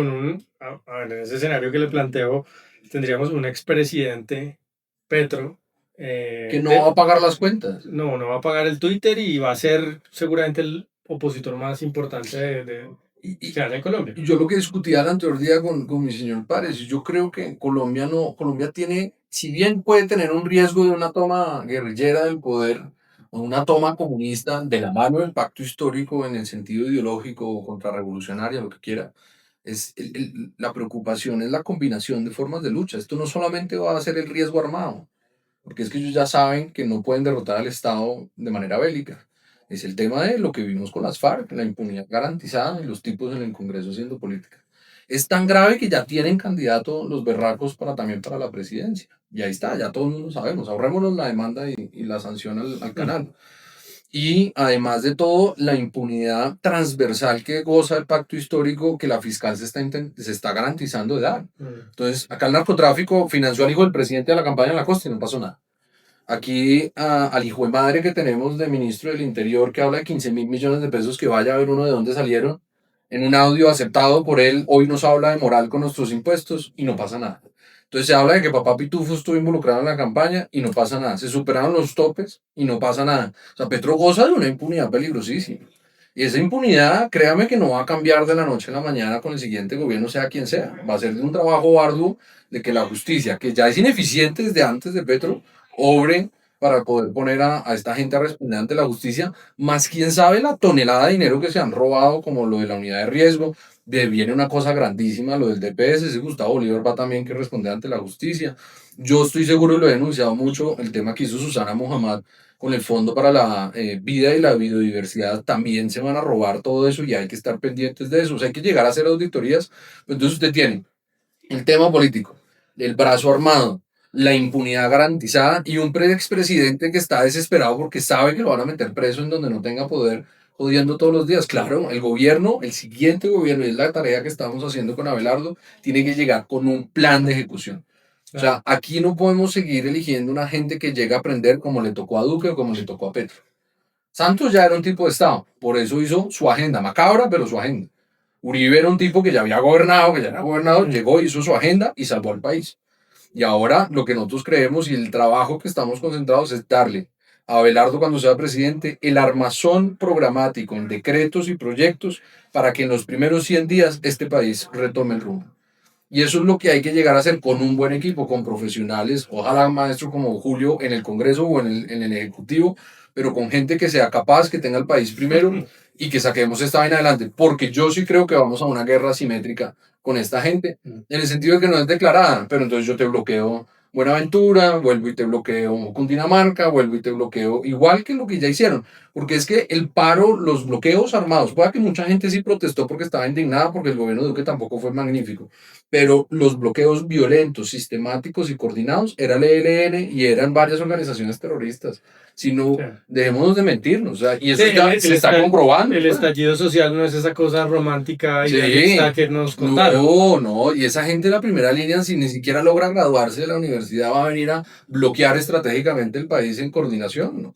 a ver, en ese escenario que le planteo, tendríamos un expresidente, Petro, que no va a pagar las cuentas. No va a pagar el Twitter y va a ser seguramente el opositor más importante que haya en Colombia. Y yo lo que discutía el anterior día con mi señor Párez, yo creo que Colombia tiene, si bien puede tener un riesgo de una toma guerrillera del poder, o una toma comunista de la mano del pacto histórico en el sentido ideológico o contrarrevolucionaria, lo que quiera, la preocupación es la combinación de formas de lucha. Esto no solamente va a ser el riesgo armado, porque es que ellos ya saben que no pueden derrotar al Estado de manera bélica. Es el tema de lo que vimos con las FARC, la impunidad garantizada y los tipos en el Congreso haciendo política. Es tan grave que ya tienen candidato los berracos también para la presidencia. Y ahí está, ya todo el mundo sabemos. Ahorrémonos la demanda y la sanción al canal. Y además de todo, la impunidad transversal que goza el pacto histórico que la fiscal se está garantizando de dar. Entonces, acá el narcotráfico financió al hijo del presidente de la campaña en la costa y no pasó nada. Aquí al hijo de madre que tenemos de ministro del Interior que habla de 15.000 millones de pesos, que vaya a ver uno de dónde salieron, en un audio aceptado por él, hoy nos habla de moral con nuestros impuestos y no pasa nada. Entonces se habla de que papá Pitufo estuvo involucrado en la campaña y no pasa nada. Se superaron los topes y no pasa nada. O sea, Petro goza de una impunidad peligrosísima. Y esa impunidad, créame que no va a cambiar de la noche a la mañana con el siguiente gobierno, sea quien sea. Va a ser de un trabajo arduo de que la justicia, que ya es ineficiente desde antes de Petro, obre para poder poner a esta gente a responder ante la justicia, más quién sabe la tonelada de dinero que se han robado, como lo de la unidad de riesgo, viene una cosa grandísima, lo del DPS, ese Gustavo Bolívar va también que responder ante la justicia. Yo estoy seguro, y lo he denunciado mucho, el tema que hizo Susana Mohammad con el Fondo para la Vida y la Biodiversidad, también se van a robar todo eso y hay que estar pendientes de eso. O sea, hay que llegar a hacer auditorías. Entonces usted tiene el tema político, el brazo armado, la impunidad garantizada y un expresidente que está desesperado porque sabe que lo van a meter preso en donde no tenga poder, jodiendo todos los días. Claro, el gobierno, el siguiente gobierno, y es la tarea que estamos haciendo con Abelardo, tiene que llegar con un plan de ejecución. O sea, aquí no podemos seguir eligiendo una gente que llega a aprender como le tocó a Duque o como le tocó a Petro. Santos ya era un tipo de Estado, por eso hizo su agenda, macabra, pero su agenda. Uribe era un tipo que ya había gobernado, que ya era gobernador, llegó, hizo su agenda y salvó al país. Y ahora lo que nosotros creemos y el trabajo que estamos concentrados es darle a Abelardo cuando sea presidente el armazón programático en decretos y proyectos para que en los primeros 100 días este país retome el rumbo. Y eso es lo que hay que llegar a hacer con un buen equipo, con profesionales, ojalá maestro como Julio en el Congreso o en el Ejecutivo, pero con gente que sea capaz, que tenga el país primero y que saquemos esta vaina adelante, porque yo sí creo que vamos a una guerra asimétrica con esta gente, en el sentido de que no es declarada, pero entonces yo te bloqueo Buenaventura, vuelvo y te bloqueo Cundinamarca, vuelvo y te bloqueo, igual que lo que ya hicieron, porque es que el paro, los bloqueos armados, pueda que mucha gente sí protestó porque estaba indignada, porque el gobierno de Duque tampoco fue magnífico, pero los bloqueos violentos, sistemáticos y coordinados era el ELN y eran varias organizaciones terroristas. Si no, Sí. dejémonos de mentirnos, o sea, y eso Sí, ya se está comprobando. el estallido social no es esa cosa romántica y Sí, realista que nos contaron. no, y esa gente de la primera línea, si ni siquiera logra graduarse de la universidad, va a venir a bloquear estratégicamente el país en coordinación, ¿no?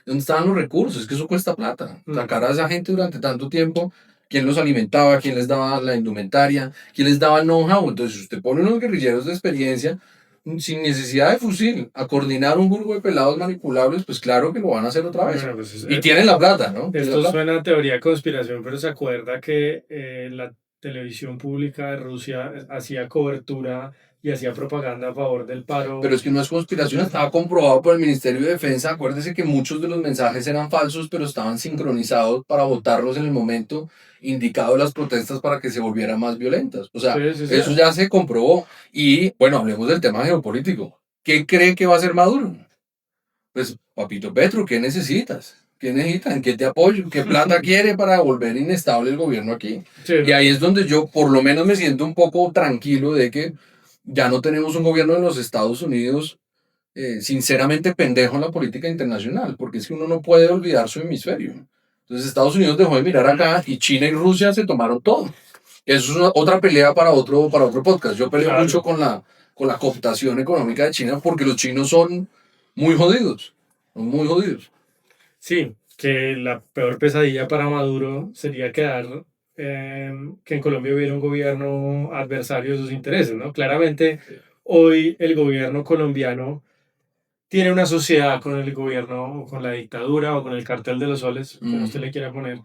¿Dónde estaban los recursos? Es que eso cuesta plata. Sacar a esa gente durante tanto tiempo, ¿quién los alimentaba? ¿Quién les daba la indumentaria? ¿Quién les daba el know-how? Entonces, si usted pone unos guerrilleros de experiencia, sin necesidad de fusil, a coordinar un grupo de pelados manipulables, pues claro que lo van a hacer otra vez. Bueno, pues Y tienen la plata, ¿no? Tienen la esto plata. suena a teoría de conspiración, pero se acuerda que la televisión pública de Rusia hacía cobertura y hacía propaganda a favor del paro. Pero es que no es conspiración, estaba comprobado por el Ministerio de Defensa. Acuérdese que muchos de los mensajes eran falsos, pero estaban sincronizados para votarlos en el momento indicado de las protestas para que se volvieran más violentas. O sea, Sí, sí, sí. eso ya se comprobó. Y bueno, hablemos del tema geopolítico. ¿Qué cree que va a hacer Maduro? Pues, papito Petro, ¿qué necesitas? ¿Qué necesitas? ¿En qué te apoyo? ¿Qué plata quiere para volver inestable el gobierno aquí? Sí, Y ahí es donde yo por lo menos me siento un poco tranquilo de que ya no tenemos un gobierno de los Estados Unidos sinceramente pendejo en la política internacional, porque es que uno no puede olvidar su hemisferio. Entonces Estados Unidos dejó de mirar acá y China y Rusia se tomaron todo. Eso es otra pelea para otro podcast. Yo peleo Claro. mucho con la cooptación económica de China porque los chinos son muy jodidos. Son muy jodidos. Sí, que la peor pesadilla para Maduro sería quedar que en Colombia hubiera un gobierno adversario de sus intereses, ¿no? Claramente, hoy el gobierno colombiano tiene una sociedad con el gobierno, o con la dictadura, o con el cartel de los soles, como usted le quiera poner.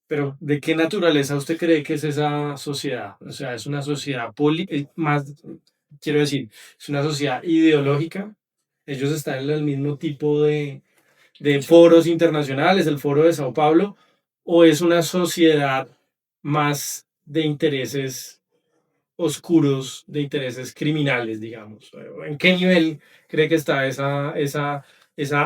Pero, ¿de qué naturaleza usted cree que es esa sociedad? O sea, es una sociedad más, quiero decir, es una sociedad ideológica. Ellos están en el mismo tipo de foros internacionales, el foro de Sao Paulo, o es una sociedad más de intereses oscuros, de intereses criminales, digamos. ¿En qué nivel cree que está esa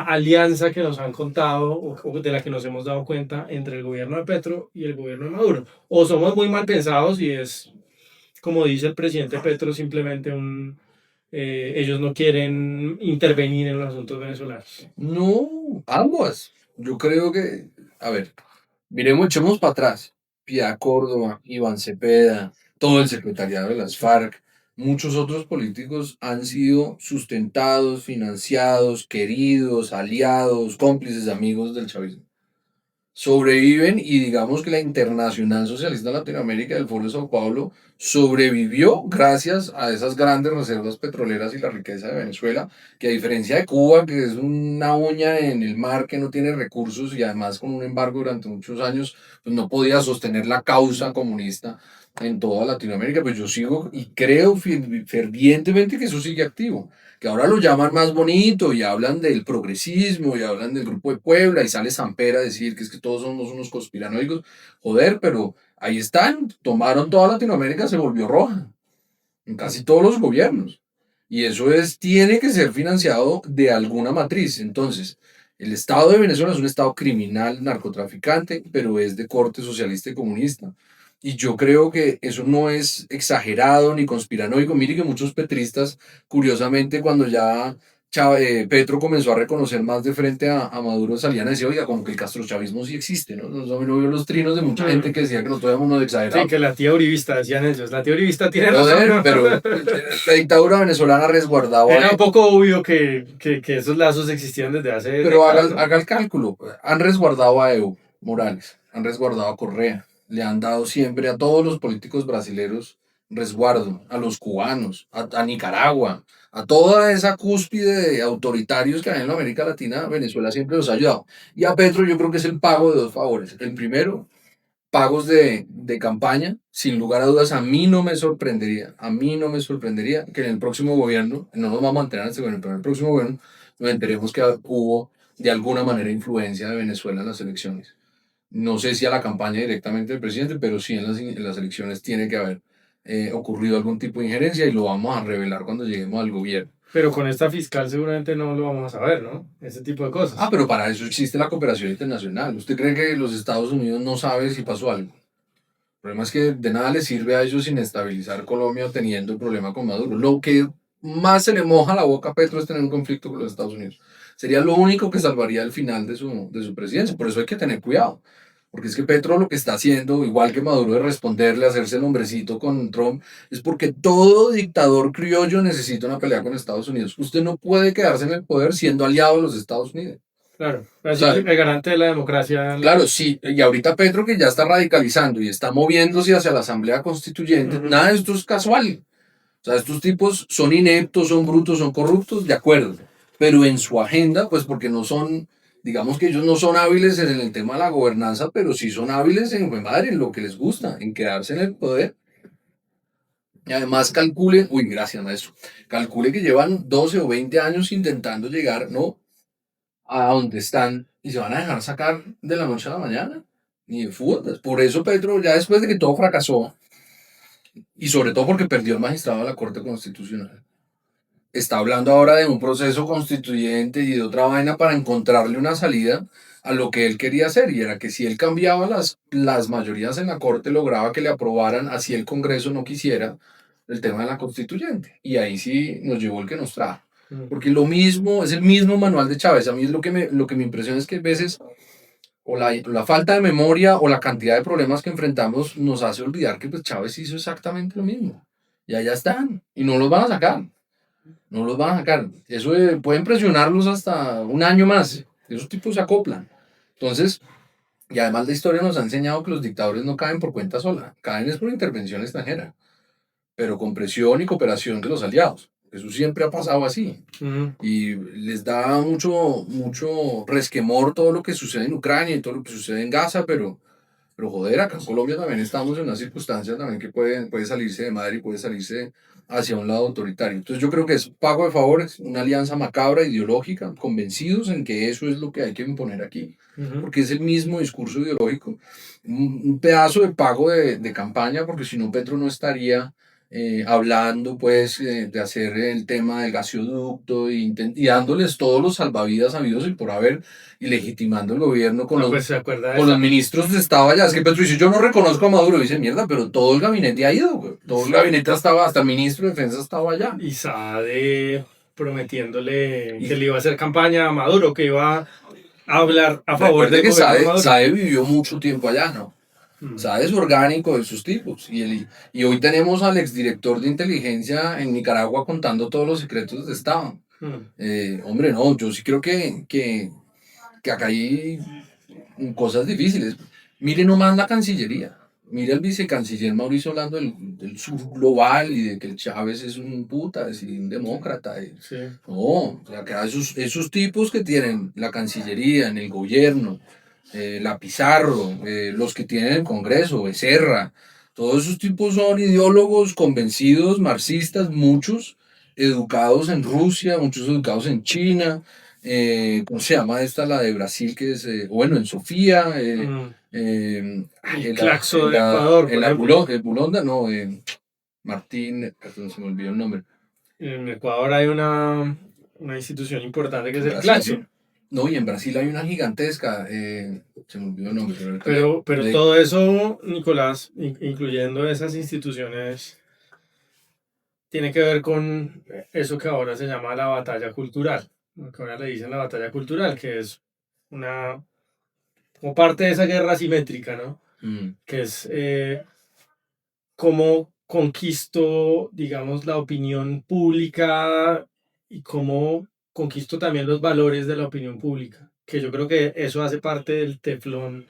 alianza que nos han contado o de la que nos hemos dado cuenta entre el gobierno de Petro y el gobierno de Maduro? ¿O somos muy mal pensados y es, como dice el presidente Petro, simplemente ellos no quieren intervenir en los asuntos venezolanos? No, aguas. Yo creo que, a ver, miremos, echemos para atrás. Pia Córdoba, Iván Cepeda, todo el secretariado de las FARC, muchos otros políticos han sido sustentados, financiados, queridos, aliados, cómplices, amigos del chavismo. Sobreviven y digamos que la Internacional Socialista de Latinoamérica del Foro de Sao Paulo sobrevivió gracias a esas grandes reservas petroleras y la riqueza de Venezuela, que a diferencia de Cuba, que es una uña en el mar que no tiene recursos y además con un embargo durante muchos años, pues no podía sostener la causa comunista en toda Latinoamérica, pues yo sigo y creo fervientemente que eso sigue activo, que ahora lo llaman más bonito y hablan del progresismo y hablan del Grupo de Puebla y sale Sampera a decir que es que todos somos unos conspiranoicos, joder, pero ahí están, tomaron toda Latinoamérica, se volvió roja, en casi todos los gobiernos. Y eso tiene que ser financiado de alguna matriz. Entonces, el Estado de Venezuela es un Estado criminal, narcotraficante, pero es de corte socialista y comunista. Y yo creo que eso no es exagerado ni conspiranoico. Mire que muchos petristas, curiosamente, cuando ya Petro comenzó a reconocer más de frente a Maduro, salían a decir, oiga, como que el castrochavismo sí existe, ¿no? No vio los trinos de mucha gente que decía que nosotros éramos unos Sí, exagerados. que la tía uribista, decían ellos. La tía uribista tiene Joder, razón. pero la dictadura venezolana resguardaba. Era un poco obvio que esos lazos existían desde hace Pero décadas, ¿no? haga el cálculo. Han resguardado a Evo Morales, han resguardado a Correa, le han dado siempre a todos los políticos brasileños resguardo, a los cubanos, a Nicaragua, a toda esa cúspide de autoritarios que hay en la América Latina, Venezuela siempre los ha ayudado. Y a Petro yo creo que es el pago de dos favores. El primero, pagos de campaña, sin lugar a dudas, a mí no me sorprendería que en el próximo gobierno, no nos vamos a enterar en este gobierno, pero en el próximo gobierno nos enteremos que hubo de alguna manera influencia de Venezuela en las elecciones. No sé si a la campaña directamente del presidente, pero sí en las elecciones tiene que haber ocurrido algún tipo de injerencia y lo vamos a revelar cuando lleguemos al gobierno. Pero con esta fiscal seguramente no lo vamos a saber, ¿no? Ese tipo de Ah, cosas. pero para eso existe la cooperación internacional. ¿Usted cree que los Estados Unidos no sabe si pasó algo? El problema es que de nada le sirve a ellos inestabilizar Colombia teniendo el problema con Maduro. Lo que más se le moja la boca a Petro es tener un conflicto con los Estados Unidos. Sería lo único que salvaría el final de su presidencia. Por eso hay que tener cuidado. Porque es que Petro lo que está haciendo, igual que Maduro, de responderle, hacerse el hombrecito con Trump, es porque todo dictador criollo necesita una pelea con Estados Unidos. Usted no puede quedarse en el poder siendo aliado de los Estados Unidos. Claro, O así que sea, el garante de la democracia. claro, sí, y ahorita Petro que ya está radicalizando y está moviéndose hacia la Asamblea Constituyente, Ujú. nada de esto es casual. O sea, estos tipos son ineptos, son brutos, son corruptos, de acuerdo. Pero en su agenda, pues porque no son, digamos que ellos no son hábiles en el tema de la gobernanza, pero sí son hábiles en, pues, madre, en lo que les gusta, en quedarse en el poder. Y además calcule, uy, gracias maestro, calcule que llevan 12 o 20 años intentando llegar, ¿no? A donde están y se van a dejar sacar de la noche a la mañana. Ni de fútbol. Por eso Petro, ya después de que todo fracasó, y sobre todo porque perdió el magistrado de la Corte Constitucional, está hablando ahora de un proceso constituyente y de otra vaina para encontrarle una salida a lo que él quería hacer, y era que si él cambiaba las mayorías en la Corte, lograba que le aprobaran, así el Congreso no quisiera, el tema de la constituyente. Y ahí sí nos llevó el que nos trajo. Mm. Porque lo mismo, es el mismo manual de Chávez. A mí es lo que me impresiona es que a veces o la falta de memoria o la cantidad de problemas que enfrentamos nos hace olvidar que pues Chávez hizo exactamente lo mismo. Y allá están. Y no los van a sacar. No los van a sacar. Eso pueden presionarlos hasta un año más. Esos tipos se acoplan. Entonces, y además la historia nos ha enseñado que los dictadores no caen por cuenta sola. Caen es por intervención extranjera. Pero con presión y cooperación de los aliados. Eso siempre ha pasado así. Ujú. Y les da mucho resquemor todo lo que sucede en Ucrania y todo lo que sucede en Gaza, pero joder, acá en Colombia también estamos en una circunstancia también que puede salirse de madre y puede salirse hacia un lado autoritario. Entonces yo creo que es pago de favores, una alianza macabra, ideológica, convencidos en que eso es lo que hay que imponer aquí, Ujú. porque es el mismo discurso ideológico, un pedazo de pago de campaña, porque si no Petro no estaría hablando pues de hacer el tema del gasoducto y dándoles todos los salvavidas habidos y por haber y legitimando el gobierno Ah, pues se acuerda de con los esa. ministros de Estado allá. Es que Petro dice, yo no reconozco a Maduro. Dice, mierda, pero todo el gabinete ha ido, güey. Todo el gabinete estaba, hasta el ministro de Defensa estaba allá. Y Saade prometiéndole que Y le iba a hacer campaña a Maduro, que iba a hablar a favor recuerde del que gobierno de Maduro. Sae vivió mucho tiempo allá, ¿no? Mm. Sae es orgánico de sus tipos. Y hoy tenemos al exdirector de inteligencia en Nicaragua contando todos los secretos de Estado. Mm. Hombre, no, yo sí creo que acá hay cosas difíciles. Mire nomás la Cancillería. Mire el vicecanciller Mauricio hablando del sur global y de que el Chávez es un puta, es un demócrata. Sí. No, o sea, que esos tipos que tienen la Cancillería, en el gobierno, la Pizarro, los que tienen el Congreso, Becerra, todos esos tipos son ideólogos convencidos, marxistas, muchos educados en Rusia, muchos educados en China, ¿cómo se llama esta? La de Brasil, que es, bueno, en Sofía, Mm. El en Claxo de Ecuador, por ejemplo. Bulonda, no, Martín, perdón, se me olvidó el nombre, En Ecuador hay una institución importante que es en el Brasil, Claxo. ¿sí? No, y en Brasil hay una gigantesca, se me olvidó el nombre, pero ahorita Pero todo eso, Nicolás, incluyendo esas instituciones, tiene que ver con eso que ahora se llama la batalla cultural, lo que ahora le dicen la batalla cultural, que es una, como parte de esa guerra asimétrica, ¿no? Mm, Que es cómo conquisto, digamos, la opinión pública y cómo conquisto también los valores de la opinión pública, que yo creo que eso hace parte del teflón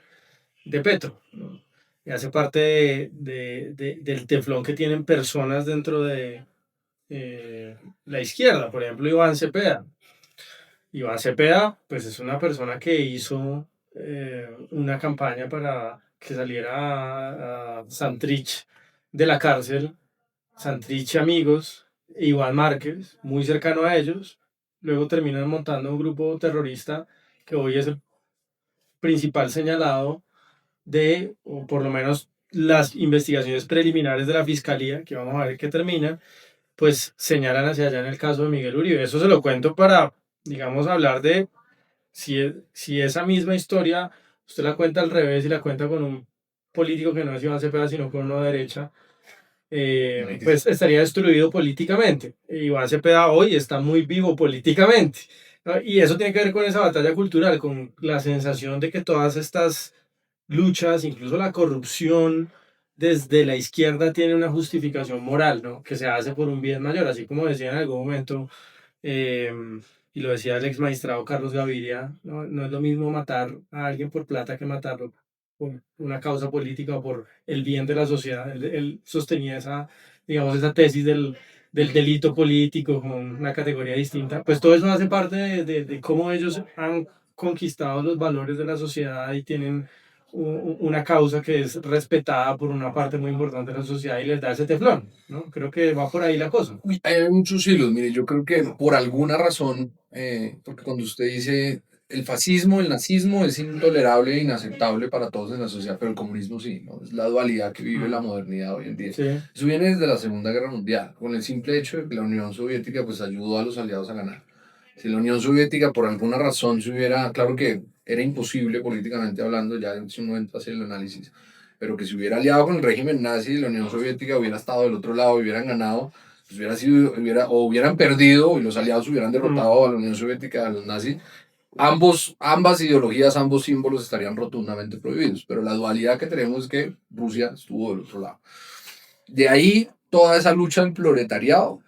de Petro, ¿no? y hace parte del teflón que tienen personas dentro de la izquierda, por ejemplo, Iván Cepeda. Iván Cepeda, pues es una persona que hizo una campaña para que saliera a Santrich de la cárcel, Santrich amigos, e Iván Márquez, muy cercano a ellos. Luego terminan montando un grupo terrorista que hoy es el principal señalado o por lo menos las investigaciones preliminares de la fiscalía, que vamos a ver qué terminan, pues señalan hacia allá en el caso de Miguel Uribe. Eso se lo cuento para, digamos, hablar de si esa misma historia usted la cuenta al revés y la cuenta con un político que no es Iván Cepeda, sino con una derecha, pues estaría destruido políticamente. Iván Cepeda hoy está muy vivo políticamente, ¿no? Y eso tiene que ver con esa batalla cultural, con la sensación de que todas estas luchas, incluso la corrupción desde la izquierda tiene una justificación moral, ¿no? Que se hace por un bien mayor, así como decía en algún momento, eh, y lo decía el ex magistrado Carlos Gaviria, ¿no? No es lo mismo matar a alguien por plata que matarlo por una causa política o por el bien de la sociedad. Él sostenía esa, digamos, esa tesis del delito político como una categoría distinta. Pues todo eso hace parte de cómo ellos han conquistado los valores de la sociedad y tienen una causa que es respetada por una parte muy importante de la sociedad y les da ese teflón, ¿no? Creo que va por ahí la cosa. Uy, hay muchos hilos, mire, yo creo que por alguna razón, porque cuando usted dice el fascismo, el nazismo es intolerable e inaceptable para todos en la sociedad, pero el comunismo sí, ¿no? Es la dualidad que vive la modernidad hoy en día. Sí. Eso viene desde la Segunda Guerra Mundial, con el simple hecho de que la Unión Soviética pues ayudó a los aliados a ganar. Si la Unión Soviética por alguna razón se hubiera, claro que era imposible políticamente hablando, ya en su momento hacer el análisis, pero que se hubiera aliado con el régimen nazi y la Unión Soviética hubiera estado del otro lado y hubieran ganado, pues o hubieran perdido y los aliados hubieran derrotado a la Unión Soviética, a los nazis, ambas ideologías, ambos símbolos estarían rotundamente prohibidos, pero la dualidad que tenemos es que Rusia estuvo del otro lado. De ahí toda esa lucha del proletariado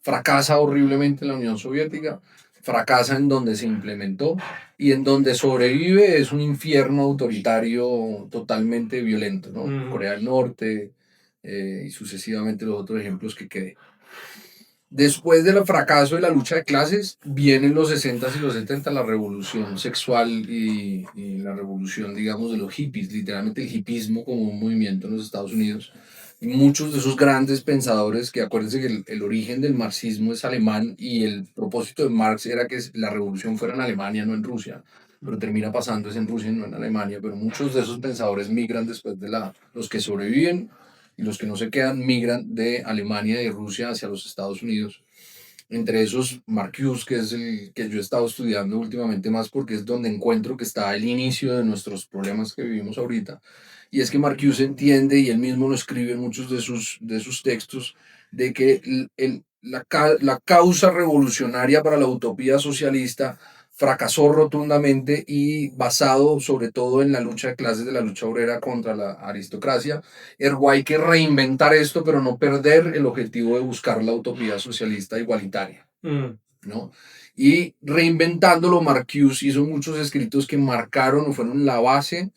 fracasa horriblemente en la Unión Soviética, fracasa en donde se implementó y en donde sobrevive es un infierno autoritario totalmente violento, ¿no? Corea del Norte y sucesivamente los otros ejemplos que quede. Después del fracaso de la lucha de clases, vienen los 60 y los 70, la revolución sexual y la revolución, digamos, de los hippies, literalmente el hippismo como un movimiento en los Estados Unidos. Y muchos de esos grandes pensadores, que acuérdense que el origen del marxismo es alemán y el propósito de Marx era que la revolución fuera en Alemania, no en Rusia, pero termina pasando es en Rusia y no en Alemania, pero muchos de esos pensadores migran después de los que sobreviven y los que no se quedan migran de Alemania y de Rusia hacia los Estados Unidos. Entre esos, Marcuse, que es el que yo he estado estudiando últimamente más porque es donde encuentro que está el inicio de nuestros problemas que vivimos ahorita. Y es que Marcuse entiende, y él mismo lo escribe en muchos de sus textos, de que la causa revolucionaria para la utopía socialista fracasó rotundamente y basado sobre todo en la lucha de clases de la lucha obrera contra la aristocracia. Hay que reinventar esto, pero no perder el objetivo de buscar la utopía socialista igualitaria, ¿no? Y reinventándolo, Marcuse hizo muchos escritos que marcaron o fueron la base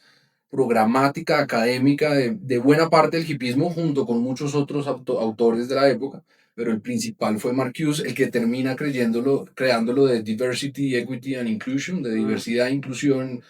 programática, académica de buena parte del hipismo, junto con muchos otros autores de la época, pero el principal fue Marcuse, el que termina creándolo de Diversity, Equity and Inclusion, de diversidad, inclusión,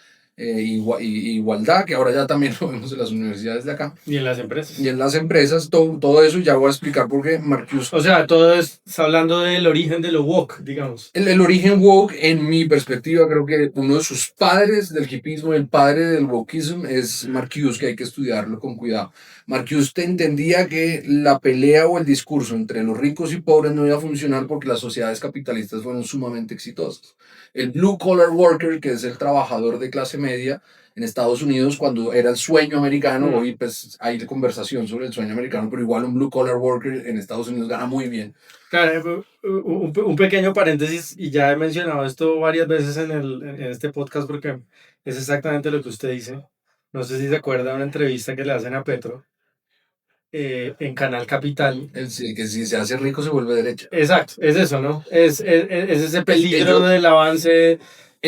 igualdad, que ahora ya también lo vemos en las universidades de acá. Y en las empresas. Y en las empresas, todo eso, ya voy a explicar por qué Marcuse. O sea, todo está hablando del origen de lo woke, digamos. El origen woke, en mi perspectiva, creo que uno de sus padres del hipismo, el padre del wokeism, es Marcuse, que hay que estudiarlo con cuidado. Marcuse entendía que la pelea o el discurso entre los ricos y pobres no iba a funcionar porque las sociedades capitalistas fueron sumamente exitosas. El blue collar worker, que es el trabajador de clase media en Estados Unidos, cuando era el sueño americano, hoy pues hay conversación sobre el sueño americano, pero igual un blue collar worker en Estados Unidos gana muy bien. Claro, un pequeño paréntesis, y ya he mencionado esto varias veces en este podcast porque es exactamente lo que usted dice. No sé si se acuerda de una entrevista que le hacen a Petro en Canal Capital. El que si se hace rico se vuelve derecha. Exacto, es eso, ¿no? Es ese peligro del avance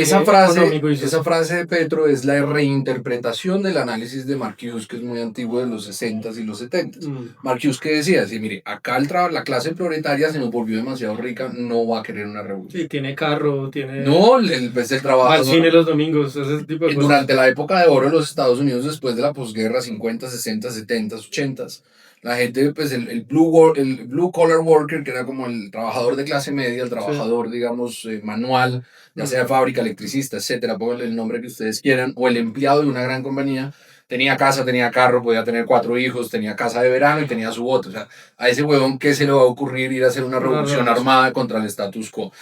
económico y Esa social. frase de Petro es la reinterpretación del análisis de Marcuse, que es muy antiguo de los 60 y los 70. Mm. Marcuse que decía, sí, mire, acá la clase proletaria se nos volvió demasiado rica, no va a querer una revolución. Sí, tiene carro, tiene No, el va al cine trabajador los domingos, ese tipo de cosas. durante la época de oro de los Estados Unidos, después de la posguerra, 50, 60, 70, 80, la gente, pues el blue collar worker, que era como el trabajador de clase media, el Sí. trabajador, digamos, manual, ya Mm. sea fábrica, electricista, etcétera, pónganle el nombre que ustedes quieran, o el empleado de una gran compañía, tenía casa, tenía carro, podía tener 4 hijos, tenía casa de verano y tenía su voto. O sea, a ese huevón, ¿qué se le va a ocurrir ir a hacer una Una revolución revolución. armada contra el status quo?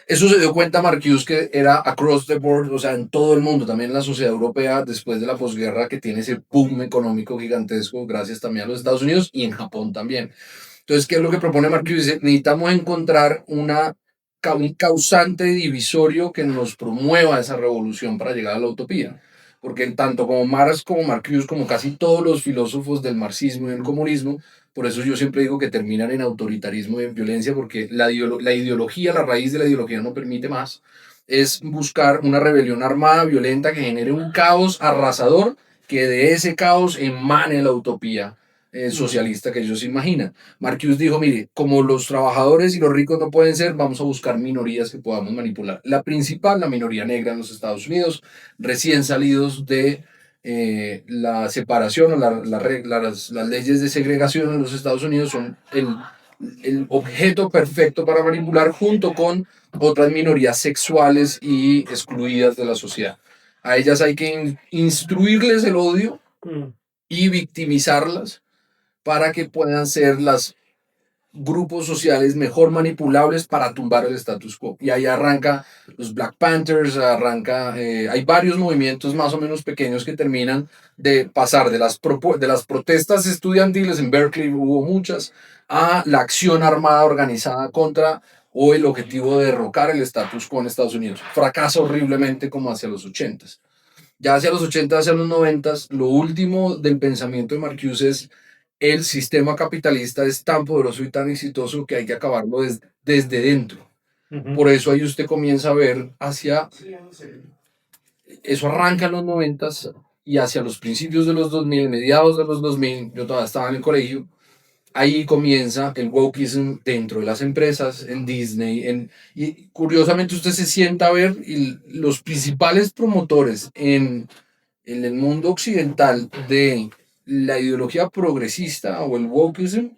Eso se dio cuenta Marcuse que era across the board, o sea, en todo el mundo, también en la sociedad europea, después de la posguerra, que tiene ese boom económico gigantesco, gracias también a los Estados Unidos y en Japón también. Entonces, ¿qué es lo que propone Marcuse? Dice, necesitamos encontrar un causante divisorio que nos promueva esa revolución para llegar a la utopía. Porque tanto como Marx, como Marcuse, como casi todos los filósofos del marxismo y del comunismo, por eso yo siempre digo que terminan en autoritarismo y en violencia, porque la ideología, la raíz de la ideología no permite más, es buscar una rebelión armada, violenta, que genere un caos arrasador, que de ese caos emane la utopía Mm. socialista que ellos imaginan. Marcuse dijo, mire, como los trabajadores y los ricos no pueden ser, vamos a buscar minorías que podamos manipular. La principal, la minoría negra en los Estados Unidos, recién salidos de la separación o las leyes de segregación en los Estados Unidos son el objeto perfecto para manipular junto con otras minorías sexuales y excluidas de la sociedad. A ellas hay que instruirles el odio Mm. y victimizarlas para que puedan ser los grupos sociales mejor manipulables para tumbar el status quo. Y ahí arranca los Black Panthers, hay varios movimientos más o menos pequeños que terminan de pasar de las protestas estudiantiles, en Berkeley hubo muchas, a la acción armada organizada contra o el objetivo de derrocar el status quo en Estados Unidos. Fracasa horriblemente como hacia los 80s. Ya hacia los 80, hacia los 90, lo último del pensamiento de Marcuse es el sistema capitalista es tan poderoso y tan exitoso que hay que acabarlo desde dentro. Ujú. Por eso ahí usted comienza a ver eso arranca en los 90 y hacia los principios de los 2000, mediados de los 2000, yo todavía estaba en el colegio, ahí comienza el wokeism dentro de las empresas, en Disney, y curiosamente usted se sienta a ver y los principales promotores en el mundo occidental de la ideología progresista o el wokeism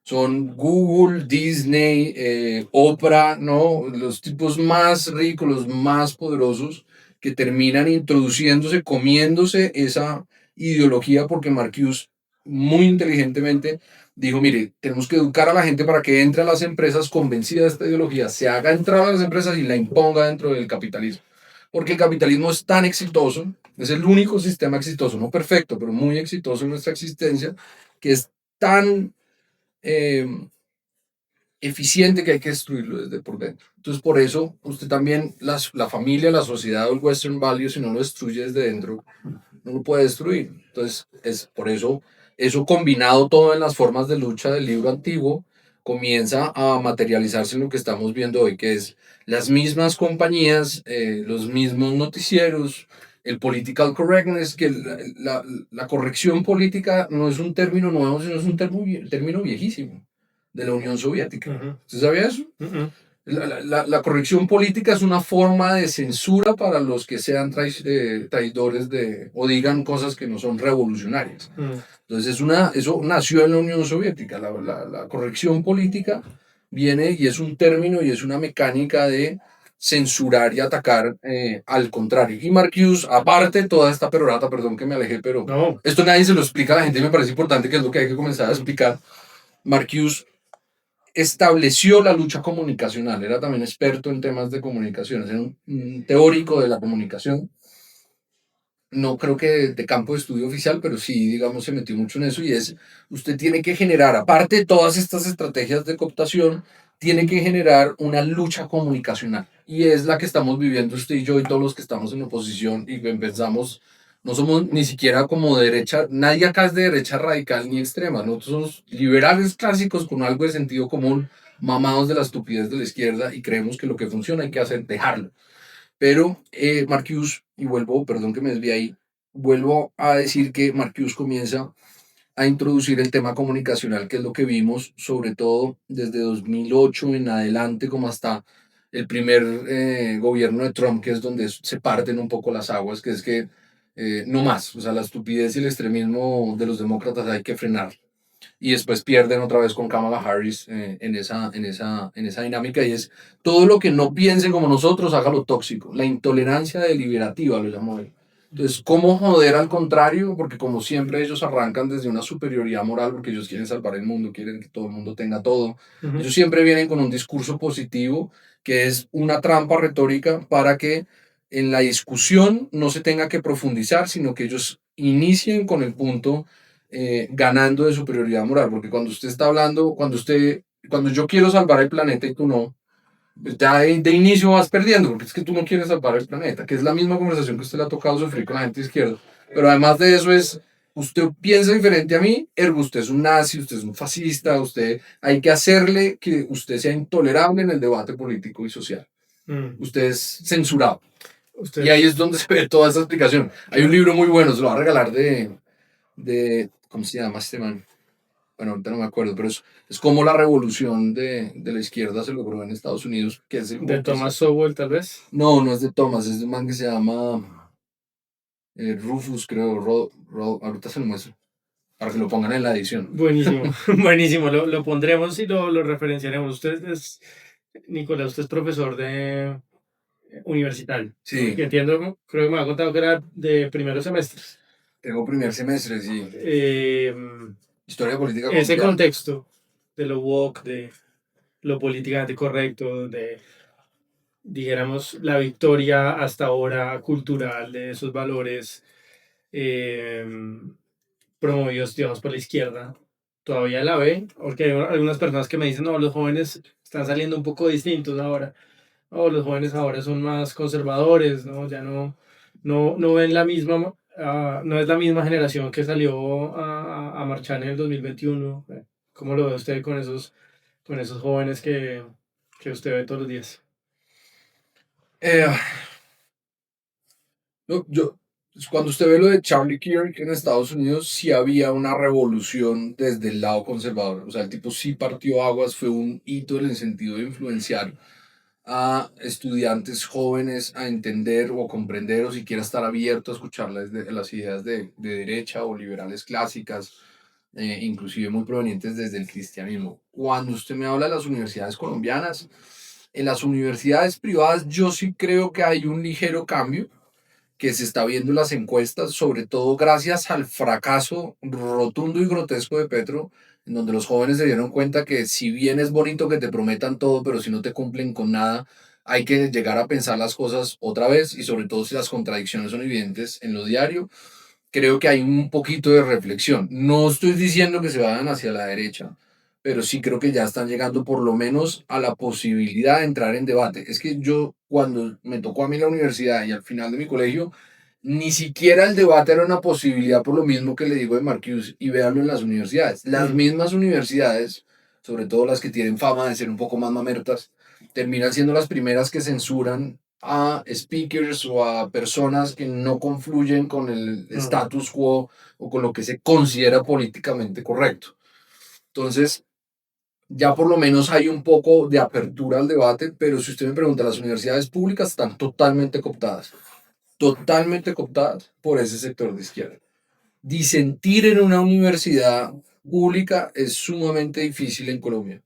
son Google, Disney, Oprah, ¿no? Los tipos más ricos, los más poderosos que terminan introduciéndose, comiéndose esa ideología porque Marcuse muy inteligentemente dijo, mire, tenemos que educar a la gente para que entre a las empresas convencida de esta ideología, se haga entrar a las empresas y la imponga dentro del capitalismo. Porque el capitalismo es tan exitoso, es el único sistema exitoso, no perfecto, pero muy exitoso en nuestra existencia, que es tan eh, eficiente que hay que destruirlo desde por dentro. Entonces, por eso, usted también, la familia, la sociedad o el Western Value, si no lo destruye desde dentro, no lo puede destruir. Entonces, es por eso, eso combinado todo en las formas de lucha del libro antiguo, comienza a materializarse en lo que estamos viendo hoy, que es las mismas compañías, los mismos noticieros, el political correctness, que la corrección política no es un término nuevo, sino es un término viejísimo de la Unión Soviética. Ujú. ¿Usted sabía eso? Ujú. La corrección política es una forma de censura para los que sean traidores o digan cosas que no son revolucionarias. Mm. Entonces, eso nació en la Unión Soviética. La corrección política viene y es un término y es una mecánica de censurar y atacar al contrario. Y Marcuse, aparte de toda esta perorata, perdón que me alejé, pero No. esto nadie se lo explica a la gente y me parece importante que es lo que hay que comenzar a explicar. Marcuse estableció la lucha comunicacional, era también experto en temas de comunicaciones, era un teórico de la comunicación, no creo que de campo de estudio oficial, pero sí, digamos, se metió mucho en eso y es, usted tiene que generar, aparte de todas estas estrategias de cooptación, tiene que generar una lucha comunicacional y es la que estamos viviendo usted y yo y todos los que estamos en oposición y que pensamos, no somos ni siquiera como de derecha, nadie acá es de derecha radical ni extrema, nosotros somos liberales clásicos con algo de sentido común, mamados de la estupidez de la izquierda y creemos que lo que funciona hay que hacer, dejarlo. Pero Marcuse, y vuelvo, perdón que me desvíe ahí, vuelvo a decir que Marcuse comienza a introducir el tema comunicacional, que es lo que vimos sobre todo desde 2008 en adelante, como hasta el primer gobierno de Trump, que es donde se parten un poco las aguas, que es que no más, o sea, la estupidez y el extremismo de los demócratas hay que frenar. Y después pierden otra vez con Kamala Harris en esa dinámica, y es todo lo que no piense como nosotros, hágalo tóxico. La intolerancia deliberativa lo llamó él. Entonces, ¿cómo joder al contrario? Porque como siempre ellos arrancan desde una superioridad moral, porque ellos quieren salvar el mundo, quieren que todo el mundo tenga todo. Ujú. Ellos siempre vienen con un discurso positivo, que es una trampa retórica para que en la discusión no se tenga que profundizar, sino que ellos inicien con el punto ganando de superioridad moral, porque cuando usted está hablando, cuando yo quiero salvar el planeta y tú no, pues ya de inicio vas perdiendo, porque es que tú no quieres salvar el planeta, que es la misma conversación que usted le ha tocado sufrir con la gente izquierda. Pero además de eso es, usted piensa diferente a mí, ergo usted es un nazi, usted es un fascista, usted hay que hacerle que usted sea intolerable en el debate político y social. Mm. Usted es censurado. Y ahí Usted, es donde se ve toda esa explicación. Hay un libro muy bueno, se lo va a regalar ¿cómo se llama este man? Bueno, ahorita no me acuerdo, pero es como la revolución de la izquierda se logró en Estados Unidos, que es de Thomas Sowell, tal vez. no, no es de Thomas, es de un man que se llama Rufus, creo, ahorita se lo muestro, para que lo pongan en la edición. Buenísimo, buenísimo. Lo pondremos y lo referenciaremos. Nicolás, usted es profesor de universitario, ¿no? Y Sí, entiendo, creo que me ha contado que era de primeros semestres. tengo primer semestre, sí, Eh, historia política ese colombiana. contexto de lo woke, de lo políticamente correcto, de, dijéramos, la victoria hasta ahora cultural de esos valores eh, promovidos, digamos, por la izquierda, todavía la ve, porque hay algunas personas que me dicen, no, los jóvenes están saliendo un poco distintos ahora, o los jóvenes ahora son más conservadores, ¿no? Ya no ven la misma, no es la misma generación que salió a marchar en el 2021. ¿Cómo lo ve usted con esos jóvenes que usted ve todos los días? Eh, yo, cuando usted ve lo de Charlie Kirk en Estados Unidos, sí había una revolución desde el lado conservador. O sea, el tipo sí partió aguas, fue un hito en el sentido de influenciar a estudiantes jóvenes a entender o comprender o siquiera estar abierto a escuchar las ideas de derecha o liberales clásicas, inclusive muy provenientes desde el cristianismo. Cuando usted me habla de las universidades colombianas, en las universidades privadas yo sí creo que hay un ligero cambio que se está viendo en las encuestas, sobre todo gracias al fracaso rotundo y grotesco de Petro, en donde los jóvenes se dieron cuenta que si bien es bonito que te prometan todo, pero si no te cumplen con nada, hay que llegar a pensar las cosas otra vez, y sobre todo si las contradicciones son evidentes en lo diario. Creo que hay un poquito de reflexión. No estoy diciendo que se vayan hacia la derecha, pero sí creo que ya están llegando por lo menos a la posibilidad de entrar en debate. Es que yo, cuando me tocó a mí la universidad y al final de mi colegio, ni siquiera el debate era una posibilidad, por lo mismo que le digo de Marcuse, y véanlo en las universidades. Las Mm. mismas universidades, sobre todo las que tienen fama de ser un poco más mamertas, terminan siendo las primeras que censuran a speakers o a personas que no confluyen con el Mm. status quo o con lo que se considera políticamente correcto. Entonces, ya por lo menos hay un poco de apertura al debate, pero si usted me pregunta, las universidades públicas están totalmente cooptadas por ese sector de izquierda. Disentir en una universidad pública es sumamente difícil en Colombia.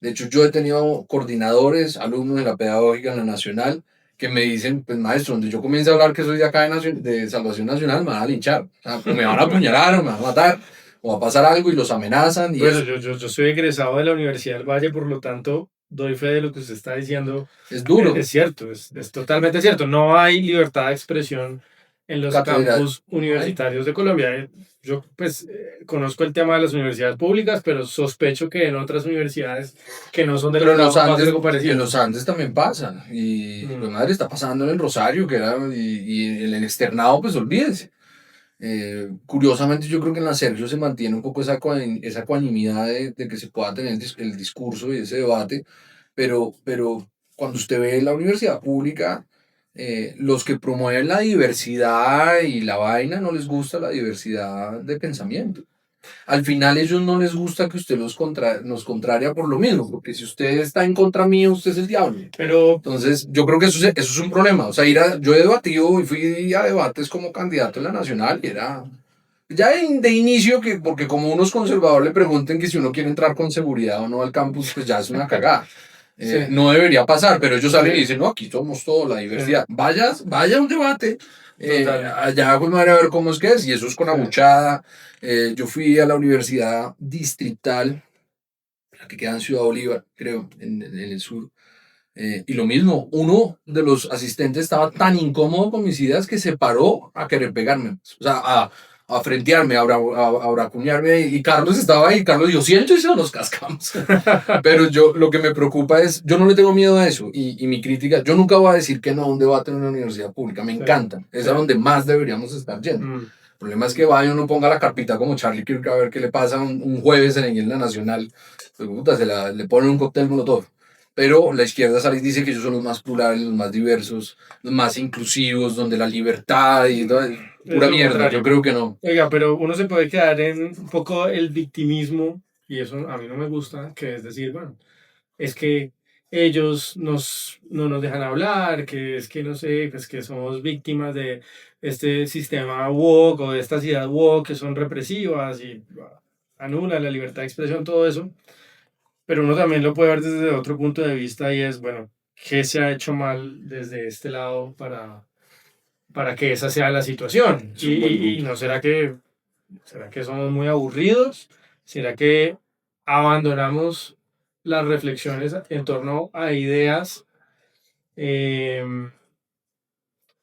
De hecho, yo he tenido coordinadores, alumnos de la pedagógica en la nacional, que me dicen, pues maestro, donde yo comience a hablar que soy de acá de Salvación Nacional, me van a linchar. O sea, o me van a apuñalar, o me van a matar, o va a pasar algo, y los amenazan, y Bueno, es, yo soy egresado de la Universidad del Valle, por lo tanto, doy fe de lo que usted está diciendo. es duro. Es cierto, es totalmente cierto. No hay libertad de expresión en los Catedral, campus no hay. universitarios de Colombia. Yo, pues, conozco el tema de las universidades públicas, pero sospecho que en otras universidades que no son del Pero Estado pasa algo En parecido. los Andes también pasa. Y Mm. pues madre, está pasando en el Rosario, y en el externado, pues olvídese. Curiosamente, yo creo que en la Sergio se mantiene un poco esa ecuanimidad de que se pueda tener el discurso y ese debate, pero cuando usted ve la universidad pública, los que promueven la diversidad y la vaina no les gusta la diversidad de pensamiento. Al final ellos no les gusta que usted nos contraria por lo mismo, porque si usted está en contra mío, usted es el diablo. Pero, Entonces, yo creo que eso es un problema. O sea, yo he debatido y fui a debates como candidato en la nacional y era ya de inicio, porque como unos conservadores le pregunten que si uno quiere entrar con seguridad o no al campus, pues ya es una cagada. sí, No debería pasar, pero ellos salen y sí, dicen, no, aquí somos todos, la sí, diversidad. Vaya a un debate, total, allá pues madre a ver cómo es que es, y eso es con sí, abuchada. Yo fui a la universidad distrital, la que queda en Ciudad Bolívar, creo, en el sur. Y lo mismo, uno de los asistentes estaba tan incómodo con mis ideas que se paró a querer pegarme, o sea, a frentearme, a bracunearme. Y Carlos estaba ahí, Carlos, yo siento y se nos cascamos. Pero lo que me preocupa es, yo no le tengo miedo a eso. Y mi crítica, yo nunca voy a decir que no a un debate en una universidad pública, me sí, encanta, es sí, a donde más deberíamos estar yendo. mm, El problema es que vaya uno ponga la carpita como Charlie Kirk a ver qué le pasa un jueves en la Nacional. Pues, puta, le ponen un cóctel molotov. Pero la izquierda sale y dice que ellos son los más plurales, los más diversos, los más inclusivos, donde la libertad y toda, es pura lo mierda. Yo contrario. creo que no. Oiga, pero uno se puede quedar en un poco el victimismo, y eso a mí no me gusta, que es decir, bueno, es que ellos no nos dejan hablar, que es que no sé, pues que somos víctimas de este sistema woke o de estas ideas woke que son represivas y anulan la libertad de expresión, todo eso. Pero uno también lo puede ver desde otro punto de vista y es, bueno, ¿qué se ha hecho mal desde este lado para que esa sea la situación? Es un buen Y punto. no será que somos muy aburridos? ¿Será que abandonamos las reflexiones en torno a ideas? Em,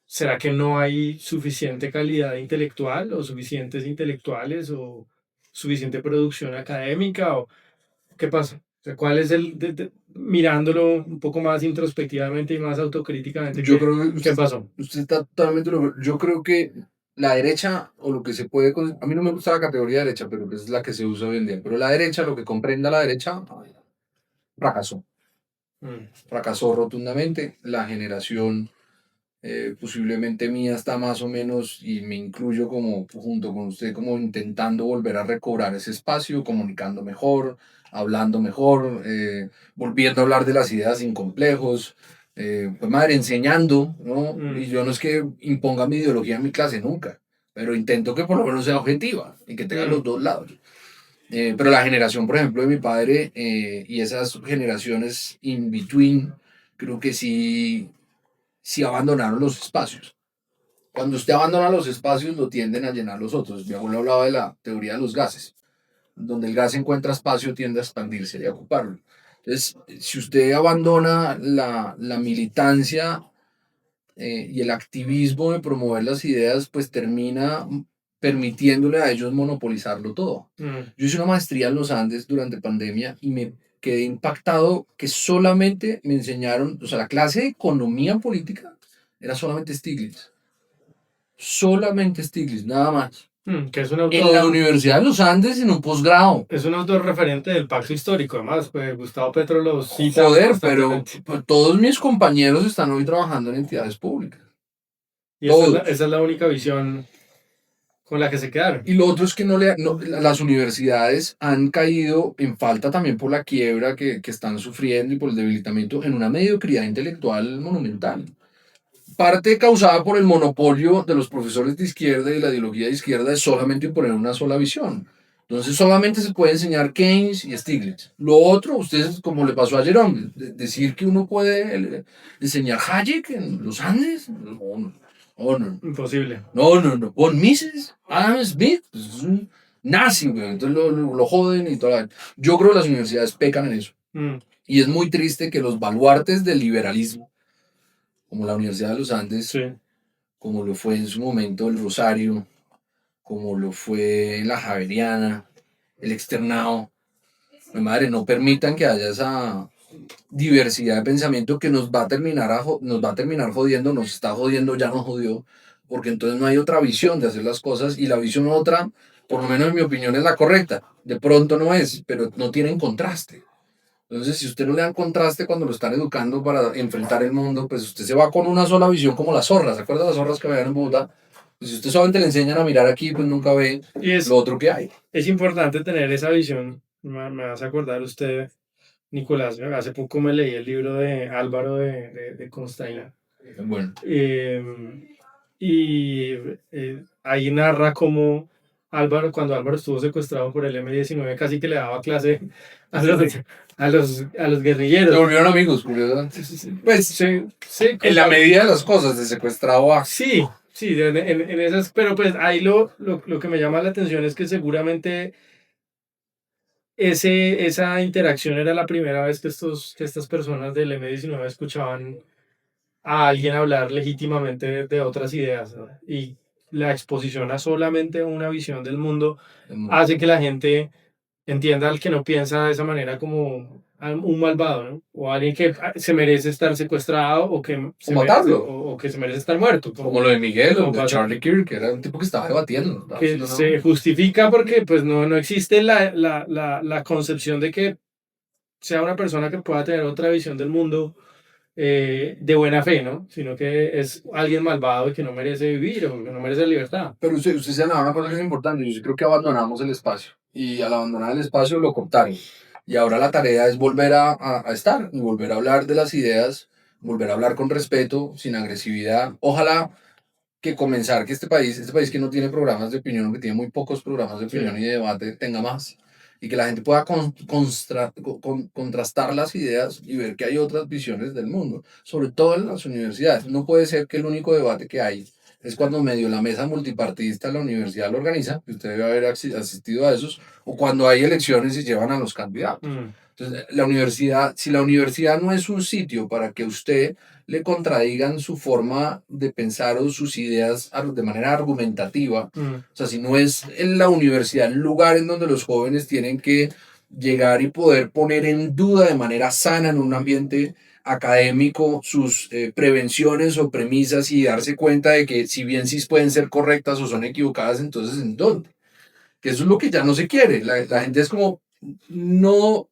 ¿Será que no hay suficiente calidad intelectual o suficientes intelectuales o suficiente producción académica? ¿O qué pasa? O sea, ¿cuál es mirándolo un poco más introspectivamente y más autocríticamente, Yo creo que qué pasó? usted está totalmente. Yo creo que la derecha, o lo que se puede. A mí no me gusta la categoría derecha, pero es la que se usa hoy en día. Pero la derecha, lo que comprenda la derecha, fracasó. Mm, Fracasó rotundamente. La generación posiblemente mía está más o menos, y me incluyo como junto con usted, como intentando volver a recobrar ese espacio, comunicando mejor, hablando mejor, volviendo a hablar de las ideas sin complejos, pues madre, enseñando, ¿no? Y mm, yo no es que imponga mi ideología en mi clase nunca, pero intento que por lo menos sea objetiva y que tenga los mm, dos lados. Pero la generación, por ejemplo, de mi padre y esas generaciones in between, creo que sí abandonaron los espacios. Cuando usted abandona los espacios, lo tienden a llenar los otros. Mi abuelo hablaba de la teoría de los gases. Donde el gas encuentra espacio, tiende a expandirse y a ocuparlo. Entonces, si usted abandona la militancia y el activismo de promover las ideas, pues termina permitiéndole a ellos monopolizarlo todo. mm. Yo hice una maestría en los Andes durante pandemia y me quedé impactado que solamente me enseñaron, o sea, la clase de economía política era solamente Stiglitz. Solamente Stiglitz, nada más. Que En la Universidad de los Andes, en un posgrado. es un autor referente del pacto histórico, además, pues Gustavo Petro lo cita Joder, pero constantemente. pues, todos mis compañeros están hoy trabajando en entidades públicas. Y Todos. esa es la única visión con la que se quedaron. Y lo otro es que las universidades han caído en falta también por la quiebra que están sufriendo y por el debilitamiento en una mediocridad intelectual monumental. Parte causada por el monopolio de los profesores de izquierda y la ideología de izquierda de solamente imponer una sola visión. Entonces solamente se puede enseñar Keynes y Stiglitz. Lo otro, ustedes, como le pasó a Jerome, decir que uno puede enseñar Hayek en los Andes. No, no, no, no. Imposible. No, no, no. Von Mises, Adam Smith, pues es un nazi, güey. Entonces lo joden y todo. Yo creo que las universidades pecan en eso. Mm, Y es muy triste que los baluartes del liberalismo, como la Universidad de los Andes, sí. como lo fue en su momento el Rosario, como lo fue la Javeriana, el Externado, mi madre, no permitan que haya esa diversidad de pensamiento que nos va a terminar jodiendo, nos está jodiendo, ya nos jodió, porque entonces no hay otra visión de hacer las cosas y la visión otra, por lo menos en mi opinión, es la correcta. De pronto no es, pero no tienen contraste. Entonces, si usted no le dan contraste cuando lo están educando para enfrentar el mundo, pues usted se va con una sola visión como las zorras. ¿Se acuerdan de las zorras que veían en Bogotá? Pues si usted solamente le enseñan a mirar aquí, pues nunca ve Y lo otro que hay. es importante tener esa visión. Me vas a acordar usted, Nicolás, hace poco me leí el libro de Álvaro de Costaín. Bueno, Eh, y ahí narra cómo Álvaro, cuando Álvaro estuvo secuestrado por el M-19, casi que le daba clase a los se guerrilleros. volvieron amigos, curiosamente. Pues, Sí, en la medida de las cosas, de secuestrado a... sí, sí, en esas, pero pues ahí lo que me llama la atención es que seguramente esa interacción era la primera vez que estas personas del M-19 escuchaban a alguien hablar legítimamente de otras ideas, ¿no? Y la exposición a solamente una visión del mundo hace que la gente entienda al que no piensa de esa manera como un malvado, ¿no? O alguien que se merece estar secuestrado o que O se merece, matarlo. o que se merece estar muerto, Como lo de Miguel o como de pasa, Charlie Kirk, que era un tipo que estaba debatiendo. ¿Estaba que haciendo se justifica porque pues no existe la concepción de que sea una persona que pueda tener otra visión del mundo de buena fe, ¿no? Sino que es alguien malvado y que no merece vivir o que no merece libertad. Pero usted señalaba una cosa que es importante. Yo sí creo que abandonamos el espacio. Y al abandonar el espacio lo cortaron. Y ahora la tarea es volver a estar y volver a hablar de las ideas, volver a hablar con respeto, sin agresividad. Ojalá que comenzar que este país que no tiene programas de opinión, que tiene muy pocos programas de opinión Sí. y de debate, tenga más. Y que la gente pueda contrastar las ideas y ver que hay otras visiones del mundo, sobre todo en las universidades. No puede ser que el único debate que hay es cuando medio la mesa multipartidista de la universidad lo organiza, que usted debe haber asistido a esos, o cuando hay elecciones y llevan a los candidatos. Mm, Entonces, la universidad, si la universidad no es un sitio para que usted le contradigan su forma de pensar o sus ideas de manera argumentativa, mm, o sea, si no es en la universidad el lugar en donde los jóvenes tienen que llegar y poder poner en duda de manera sana en un ambiente académico sus prevenciones o premisas y darse cuenta de que si bien sí pueden ser correctas o son equivocadas, entonces ¿en dónde? Que eso es lo que ya no se quiere. La gente es como, no,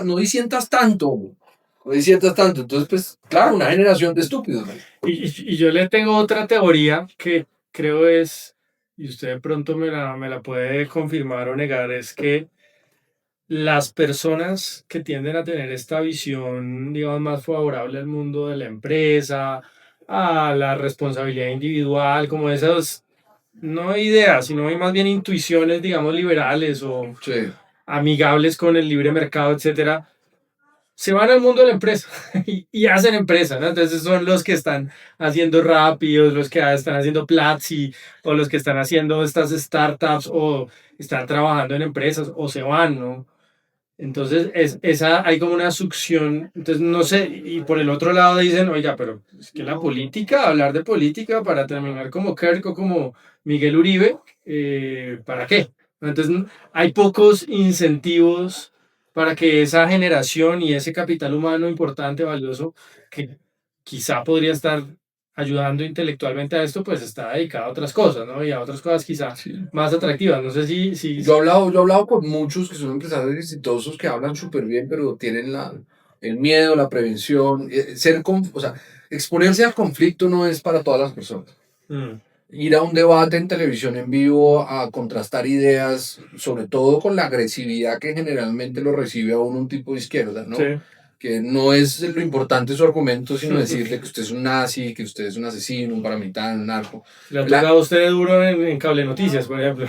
no disientas tanto, no disientas tanto. Entonces, pues, claro, una generación de estúpidos. ¿No? y yo le tengo otra teoría que creo es, y usted de pronto me la puede confirmar o negar, es que las personas que tienden a tener esta visión, digamos, más favorable al mundo de la empresa, a la responsabilidad individual, como esas, no ideas, sino más bien intuiciones, digamos, liberales o Sí. amigables con el libre mercado, etcétera, se van al mundo de la empresa y hacen empresa, ¿no? Entonces son los que están haciendo rápidos, los que están haciendo Platzi, o los que están haciendo estas startups, o están trabajando en empresas, o se van, ¿no? Entonces, hay como una succión. Entonces, no sé, y por el otro lado dicen, oiga, pero es que la política, hablar de política para terminar como Kirk o como Miguel Uribe, ¿para qué? Entonces, hay pocos incentivos para que esa generación y ese capital humano importante, valioso, que quizá podría estar ayudando intelectualmente a esto, pues está dedicado a otras cosas, ¿no? Y a otras cosas quizá Sí. más atractivas. No sé si. Yo he hablado con muchos que son empresarios exitosos que hablan súper bien, pero tienen el miedo, la prevención, o sea, exponerse al conflicto no es para todas las personas. Mm, Ir a un debate en televisión en vivo a contrastar ideas, sobre todo con la agresividad que generalmente lo recibe a uno un tipo de izquierda, ¿no? sí. Que no es lo importante su argumento, sino decirle que usted es un nazi, que usted es un asesino, un paramilitar, un narco. Le ha La, tocado a usted duro en Cable Noticias, por ejemplo.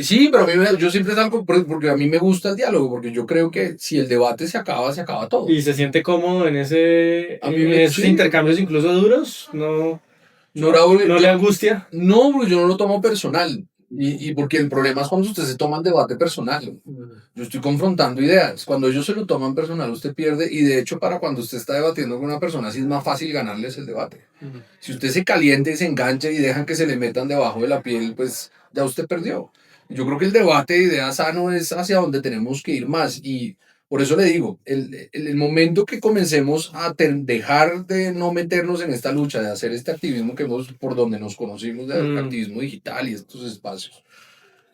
sí, pero yo siempre salgo porque a mí me gusta el diálogo, porque yo creo que si el debate se acaba todo. Y se siente cómodo A mí en esos sí, intercambios incluso duros. yo, Raúl, No le angustia. no, porque yo no lo tomo personal. Y porque el problema es cuando usted se toma el debate personal. Mm, Yo estoy confrontando ideas. Cuando ellos se lo toman personal, usted pierde. Y de hecho, para cuando usted está debatiendo con una persona, sí es más fácil ganarles el debate. mm. Si usted se calienta y se engancha y dejan que se le metan debajo de la piel, pues ya usted perdió. Yo creo que el debate de ideas sano es hacia donde tenemos que ir más. Y por eso le digo, el momento que comencemos a dejar de no meternos en esta lucha, de hacer este activismo que hemos, por donde nos conocimos, de Mm, activismo digital y estos espacios,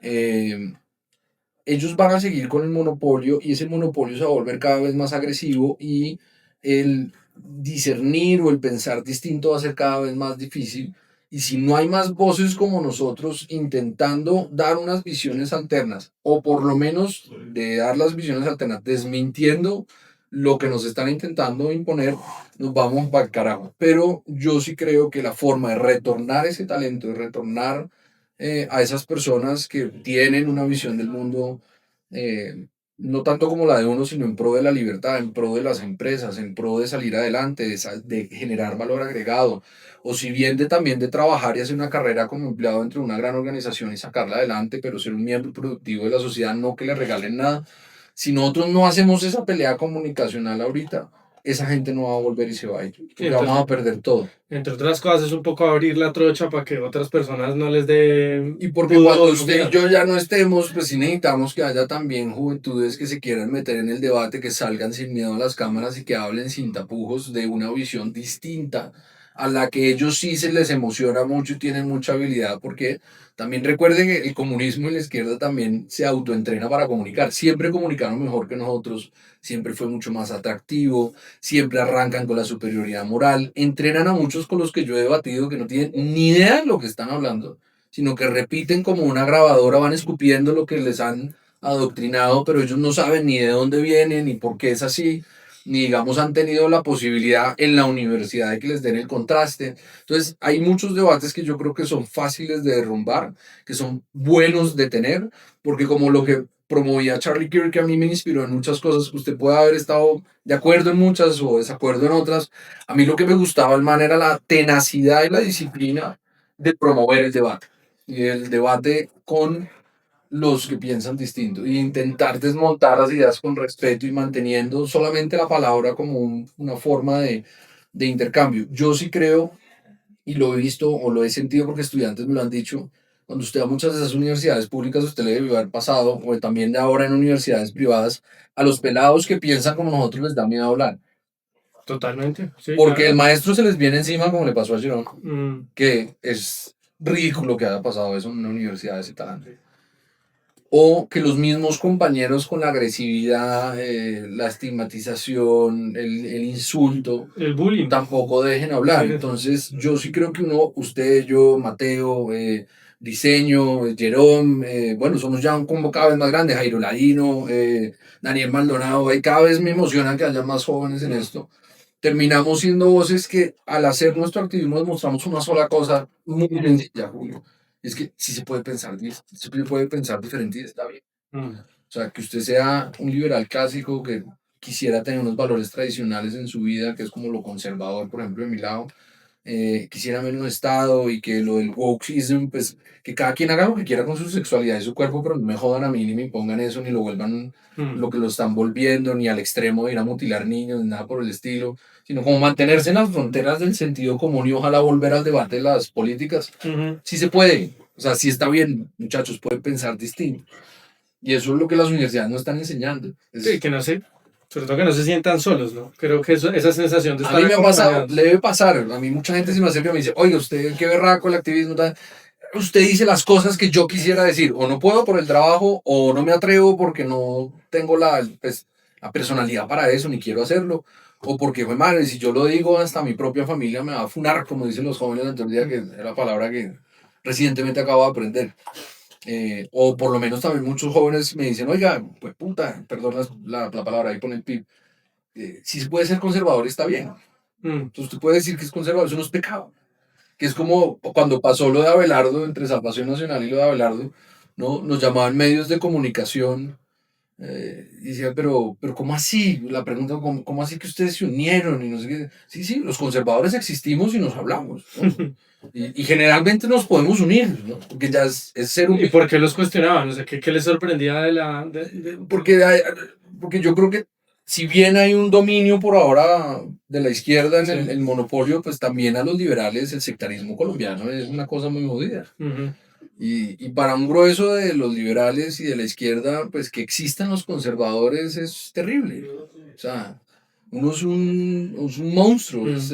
eh, ellos van a seguir con el monopolio y ese monopolio se va a volver cada vez más agresivo y el discernir o el pensar distinto va a ser cada vez más difícil. Y si no hay más voces como nosotros intentando dar unas visiones alternas, o por lo menos de dar las visiones alternas, desmintiendo lo que nos están intentando imponer, nos vamos para el carajo. Pero yo sí creo que la forma de retornar ese talento, de retornar a esas personas que tienen una visión del mundo, eh, no tanto como la de uno, sino en pro de la libertad, en pro de las empresas, en pro de salir adelante, de generar valor agregado, o si bien de también de trabajar y hacer una carrera como empleado dentro de una gran organización y sacarla adelante, pero ser un miembro productivo de la sociedad, no que le regalen nada. Si nosotros no hacemos esa pelea comunicacional ahorita, esa gente no va a volver y se va a ir, porque vamos a perder todo. Entre otras cosas, es un poco abrir la trocha para que otras personas no les dé. Y porque cuando usted y yo ya no estemos, pues sí necesitamos que haya también juventudes que se quieran meter en el debate, que salgan sin miedo a las cámaras y que hablen sin tapujos de una visión distinta a la que ellos sí se les emociona mucho y tienen mucha habilidad, porque también recuerden que el comunismo y la izquierda también se autoentrena para comunicar. Siempre comunicaron mejor que nosotros, siempre fue mucho más atractivo, siempre arrancan con la superioridad moral, entrenan a muchos con los que yo he debatido que no tienen ni idea de lo que están hablando, sino que repiten como una grabadora, van escupiendo lo que les han adoctrinado, pero ellos no saben ni de dónde vienen, ni por qué es así, ni digamos han tenido la posibilidad en la universidad de que les den el contraste. Entonces hay muchos debates que yo creo que son fáciles de derrumbar, que son buenos de tener, porque como lo que promovía Charlie Kirk, que a mí me inspiró en muchas cosas, usted puede haber estado de acuerdo en muchas o desacuerdo en otras. A mí lo que me gustaba el man era la tenacidad y la disciplina de promover el debate y el debate con los que piensan distinto y intentar desmontar las ideas con respeto y manteniendo solamente la palabra como una forma de intercambio. Yo sí creo, y lo he visto o lo he sentido porque estudiantes me lo han dicho, cuando usted va a muchas de esas universidades públicas, usted le debe haber pasado, o también de ahora en universidades privadas, a los pelados que piensan como nosotros les da miedo hablar. Totalmente, sí, Porque claro. el maestro se les viene encima como le pasó a Girón, que es ridículo que haya pasado eso en una universidad de ese talante. O que los mismos compañeros con la agresividad, la estigmatización, el insulto, El bullying. tampoco dejen hablar. Sí. Entonces, yo sí creo que uno, usted, yo, Mateo, Diseño, Jerón, bueno, somos ya como cada vez más grandes, Jairo Ladino, Daniel Maldonado, y cada vez me emociona que haya más jóvenes en esto. Terminamos siendo voces que al hacer nuestro activismo demostramos una sola cosa muy sencilla, Julio. Es que sí se puede pensar, se puede pensar diferente y está bien. O sea, que usted sea un liberal clásico que quisiera tener unos valores tradicionales en su vida, que es como lo conservador, por ejemplo, de mi lado, quisiera ver un Estado y que lo del wokeism, pues que cada quien haga lo que quiera con su sexualidad y su cuerpo, pero no me jodan a mí, ni me impongan eso, ni lo vuelvan lo que lo están volviendo, ni al extremo de ir a mutilar niños, ni nada por el estilo, sino como mantenerse en las fronteras del sentido común y ojalá volver al debate de las políticas. Sí se puede, o sea, sí está bien, muchachos, pueden pensar distinto. Y eso es lo que las universidades no están enseñando. Sí, que no sé, sobre todo que no se sientan solos, ¿no? Creo que esa sensación de A estar mí me ha pasado, acompañados. le debe pasar, a mí mucha gente se me acerca y me dice, oiga, usted qué berraco el activismo, tal. Usted dice las cosas que yo quisiera decir, o no puedo por el trabajo, o no me atrevo porque no tengo pues, la personalidad para eso, ni quiero hacerlo, o porque fue madre, si yo lo digo, hasta mi propia familia me va a funar, como dicen los jóvenes de anterior día, que es la palabra que recientemente acabo de aprender. O por lo menos también muchos jóvenes me dicen, oiga, pues puta, perdón la palabra, ahí pone el pip, si se puede ser conservador está bien. Entonces usted puede decir que es conservador, eso no es pecado. Que es como cuando pasó lo de Abelardo, entre Salvación Nacional y lo de Abelardo, ¿no? Nos llamaban medios de comunicación y decían, pero ¿cómo así? La pregunta, ¿cómo así que ustedes se unieron? Y no sé qué. Sí, sí, los conservadores existimos y nos hablamos, ¿no? Y generalmente nos podemos unir, ¿no? Porque ya es ser un... ¿Y por qué los cuestionaban? O sea, ¿qué les sorprendía de la...? Porque yo creo que si bien hay un dominio por ahora de la izquierda en el monopolio, pues también a los liberales el sectarismo colombiano es una cosa muy jodida. Y para un grueso de los liberales y de la izquierda, pues que existan los conservadores es terrible. O sea, uno es un monstruo, es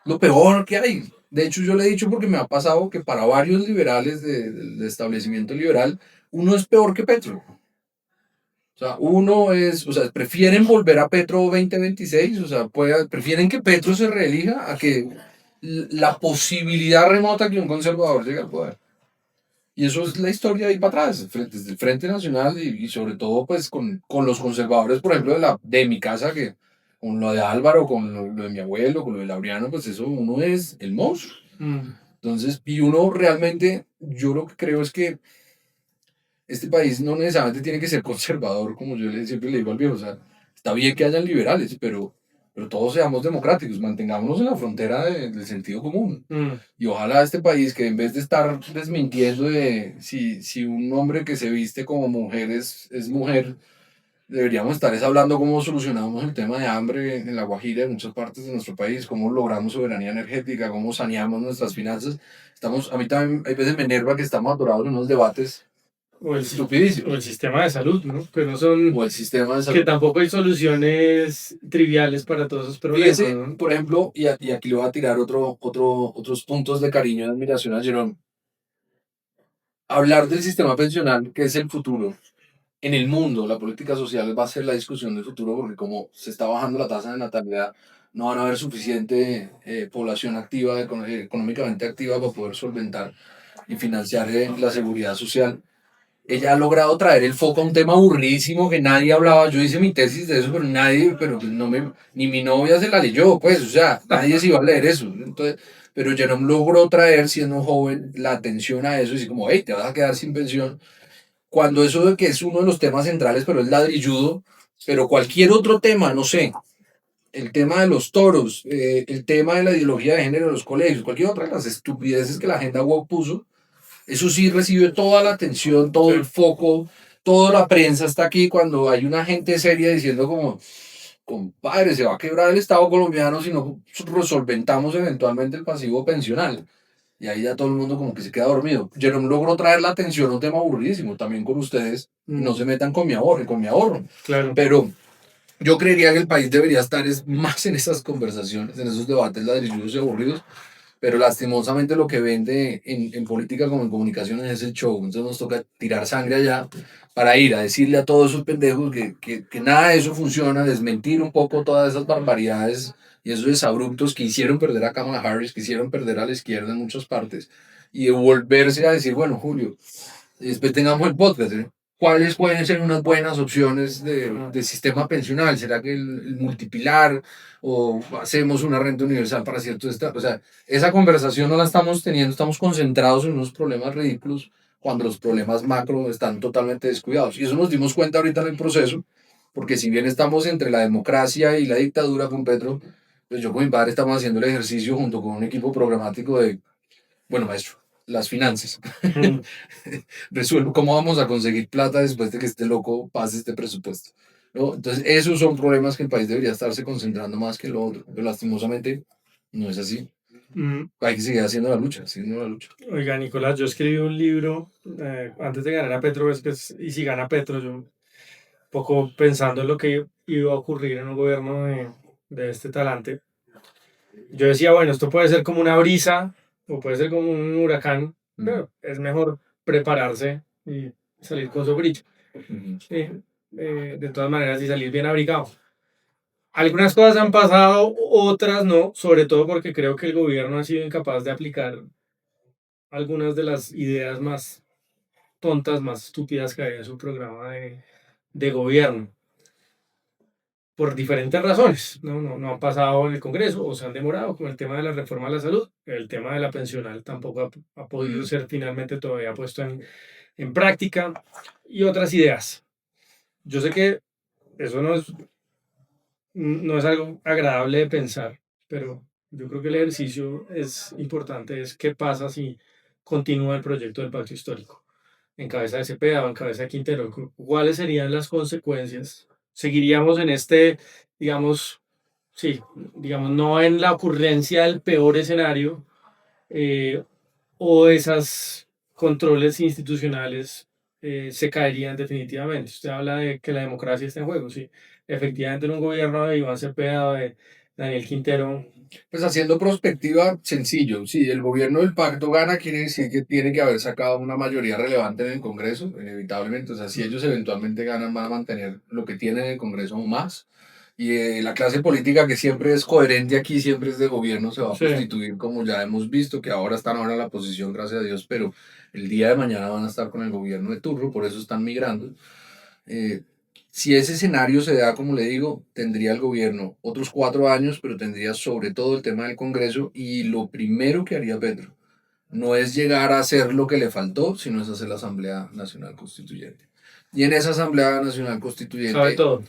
lo peor que hay. De hecho, yo le he dicho porque me ha pasado que para varios liberales del establecimiento liberal, uno es peor que Petro. O sea, uno es, o sea, prefieren volver a Petro 2026, o sea, prefieren que Petro se reelija a que la posibilidad remota que un conservador llegue al poder. Y eso es la historia ahí para atrás, desde el Frente Nacional y sobre todo pues con los conservadores, por ejemplo, de mi casa, que con lo de Álvaro, con lo de mi abuelo, con lo de Laureano, pues eso uno es el monstruo. Entonces, y uno realmente, yo lo que creo es que este país no necesariamente tiene que ser conservador, como siempre le digo al viejo, o sea, está bien que hayan liberales, pero todos seamos democráticos, mantengámonos en la frontera del sentido común. Y ojalá este país, que en vez de estar desmintiendo de si un hombre que se viste como mujer es mujer, deberíamos estar hablando cómo solucionamos el tema de hambre en La Guajira, en muchas partes de nuestro país, cómo logramos soberanía energética, cómo saneamos nuestras finanzas. A mí también hay veces me enerva que estamos atorados en unos debates o el estupidísimos. sistema de salud, ¿no? Que no son, O el sistema de que salud. tampoco hay soluciones triviales para todos esos problemas, Fíjese, ¿no? por ejemplo, y aquí le voy a tirar otros puntos de cariño y admiración a Jerome. Hablar del sistema pensional, que es el futuro, en el mundo, la política social va a ser la discusión del futuro, porque como se está bajando la tasa de natalidad, no van a haber suficiente población activa, económicamente activa, para poder solventar y financiar la seguridad social. Ella ha logrado traer el foco a un tema aburridísimo que nadie hablaba. Yo hice mi tesis de eso, pero nadie, pero pues no me, ni mi novia se la leyó, pues, o sea, nadie se iba a leer eso. Entonces, pero Jerome logró traer, siendo joven, la atención a eso y así como, hey, te vas a quedar sin pensión. Cuando eso de que es uno de los temas centrales, pero es ladrilludo, pero cualquier otro tema, no sé, el tema de los toros, el tema de la ideología de género en los colegios, cualquier otra de las estupideces que la agenda woke puso, eso sí recibe toda la atención, todo el foco, toda la prensa está aquí cuando hay una gente seria diciendo como, compadre, se va a quebrar el Estado colombiano si no resolventamos eventualmente el pasivo pensional. Y ahí ya todo el mundo como que se queda dormido. Jerome logró traer la atención a un tema aburridísimo, también con ustedes, no se metan con mi ahorro, con mi ahorro. Claro. Pero yo creería que el país debería estar más en esas conversaciones, en esos debates ladrilludos y aburridos, pero lastimosamente lo que vende en política como en comunicaciones es el show. Entonces nos toca tirar sangre allá para ir a decirle a todos esos pendejos que nada de eso funciona, desmentir un poco todas esas barbaridades y esos desabruptos que hicieron perder a Kamala Harris, que hicieron perder a la izquierda en muchas partes, y volverse a decir, bueno, Julio, y después tengamos el podcast, ¿eh? ¿Cuáles pueden ser unas buenas opciones de sistema pensional? ¿Será que el multipilar o hacemos una renta universal para ciertos estados? O sea, esa conversación no la estamos teniendo, estamos concentrados en unos problemas ridículos cuando los problemas macro están totalmente descuidados. Y eso nos dimos cuenta ahorita en el proceso, porque si bien estamos entre la democracia y la dictadura con Petro, pues yo con mi padre estamos haciendo el ejercicio junto con un equipo programático de, bueno, maestro, las finanzas. Resuelvo cómo vamos a conseguir plata después de que este loco pase este presupuesto, ¿no? Entonces, esos son problemas que el país debería estarse concentrando más que lo otro, pero lastimosamente no es así. Hay que seguir haciendo la lucha, haciendo la lucha. Oiga, Nicolás, yo escribí un libro antes de ganar a Petro, y si gana Petro, yo un poco pensando en lo que iba a ocurrir en un gobierno de este talante. Yo decía, bueno, esto puede ser como una brisa o puede ser como un huracán, pero es mejor prepararse y salir con su brillo. Sí, de todas maneras, y salir bien abrigado. Algunas cosas han pasado, otras no, sobre todo porque creo que el gobierno ha sido incapaz de aplicar algunas de las ideas más tontas, más estúpidas que había en su programa de gobierno, por diferentes razones. No han pasado en el Congreso o se han demorado, como el tema de la reforma a la salud, el tema de la pensional tampoco ha podido ser finalmente todavía puesto en práctica, y otras ideas. Yo sé que eso no es algo agradable de pensar, pero yo creo que el ejercicio es importante, es qué pasa si continúa el proyecto del pacto histórico en cabeza de Cepeda o en cabeza de Quintero. ¿Cuáles serían las consecuencias? ¿Seguiríamos en digamos, sí, digamos, no en la ocurrencia del peor escenario, eh, o esas controles institucionales se caerían definitivamente? Usted habla de que la democracia está en juego, sí. Efectivamente, en un gobierno de Iván Cepeda, de Daniel Quintero. Pues haciendo prospectiva, sencillo. Si el gobierno del pacto gana, quiere decir que tiene que haber sacado una mayoría relevante en el Congreso, inevitablemente. O sea, si ellos eventualmente ganan, van a mantener lo que tienen en el Congreso o más. Y la clase política que siempre es coherente aquí, siempre es de gobierno, se va a Sí. constituir, como ya hemos visto, que ahora están ahora en la posición, gracias a Dios, pero el día de mañana van a estar con el gobierno de turno, por eso están migrando. Eh, si ese escenario se da, como le digo, tendría el gobierno otros 4 años, pero tendría sobre todo el tema del Congreso y lo primero que haría Petro no es llegar a hacer lo que le faltó, sino es hacer la Asamblea Nacional Constituyente. Y en esa Asamblea Nacional Sabe Constituyente, todo.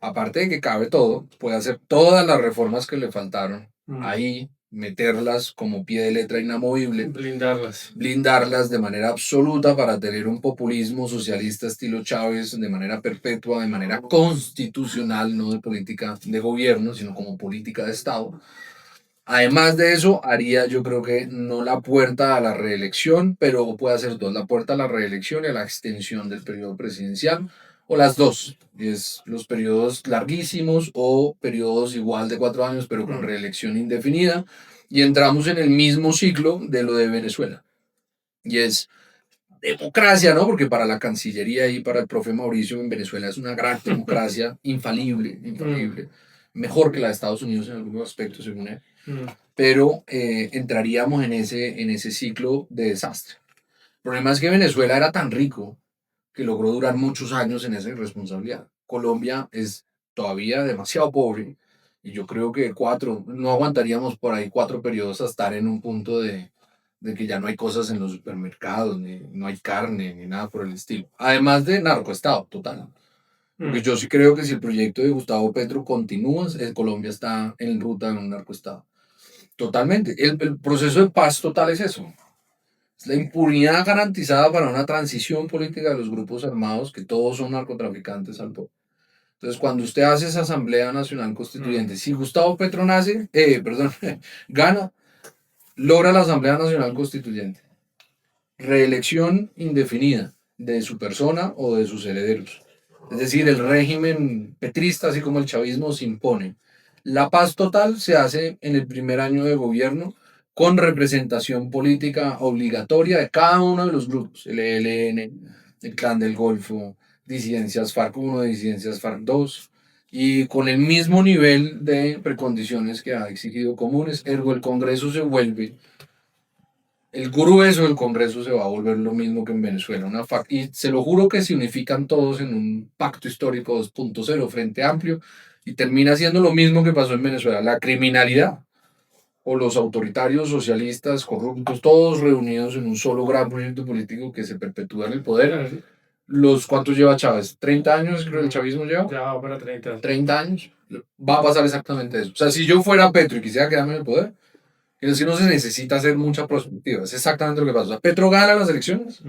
aparte de que cabe todo, puede hacer todas las reformas que le faltaron Mm. ahí, meterlas como pie de letra inamovible, Blindarlas. blindarlas de manera absoluta para tener un populismo socialista estilo Chávez de manera perpetua, de manera constitucional, no de política de gobierno, sino como política de Estado. Además de eso, haría yo creo que no la puerta a la reelección, pero puede hacer dos, la puerta a la reelección y a la extensión del periodo presidencial, o las dos, es los periodos larguísimos o periodos igual de 4 años, pero con reelección indefinida, y entramos en el mismo ciclo de lo de Venezuela, y es democracia, ¿no? Porque para la Cancillería y para el profe Mauricio en Venezuela es una gran democracia infalible, infalible, mejor que la de Estados Unidos en algunos aspectos, según él, pero entraríamos en ese ciclo de desastre. El problema es que Venezuela era tan rico que logró durar muchos años en esa irresponsabilidad. Colombia es todavía demasiado pobre y yo creo que no aguantaríamos por ahí 4 periodos a estar en un punto de que ya no hay cosas en los supermercados, ni no hay carne, ni nada por el estilo. Además de narcoestado, total. Porque yo sí creo que si el proyecto de Gustavo Petro continúa, Colombia está en ruta en un narcoestado. Totalmente. El proceso de paz total es eso. Es la impunidad garantizada para una transición política de los grupos armados, que todos son narcotraficantes al poder. Entonces, cuando usted hace esa Asamblea Nacional Constituyente, si Gustavo Petro gana, logra la Asamblea Nacional Constituyente. Reelección indefinida de su persona o de sus herederos. Es decir, el régimen petrista, así como el chavismo, se impone. La paz total se hace en el primer año de gobierno con representación política obligatoria de cada uno de los grupos, el ELN, el Clan del Golfo, disidencias FARC 1, disidencias FARC 2, y con el mismo nivel de precondiciones que ha exigido Comunes, ergo el Congreso se vuelve el grueso del Congreso se va a volver lo mismo que en Venezuela. Y se lo juro que se unifican todos en un pacto histórico 2.0, Frente Amplio, y termina siendo lo mismo que pasó en Venezuela. La criminalidad o los autoritarios socialistas corruptos, todos reunidos en un solo gran proyecto político que se perpetúa en el poder. ¿Cuántos lleva Chávez? ¿30 años creo que el chavismo lleva? Ya va para 30. 30 años. Va a pasar exactamente eso. O sea, si yo fuera Petro y quisiera quedarme en el poder, es que no se necesita hacer mucha prospectiva. Es exactamente lo que pasa. O sea, Petro gana las elecciones,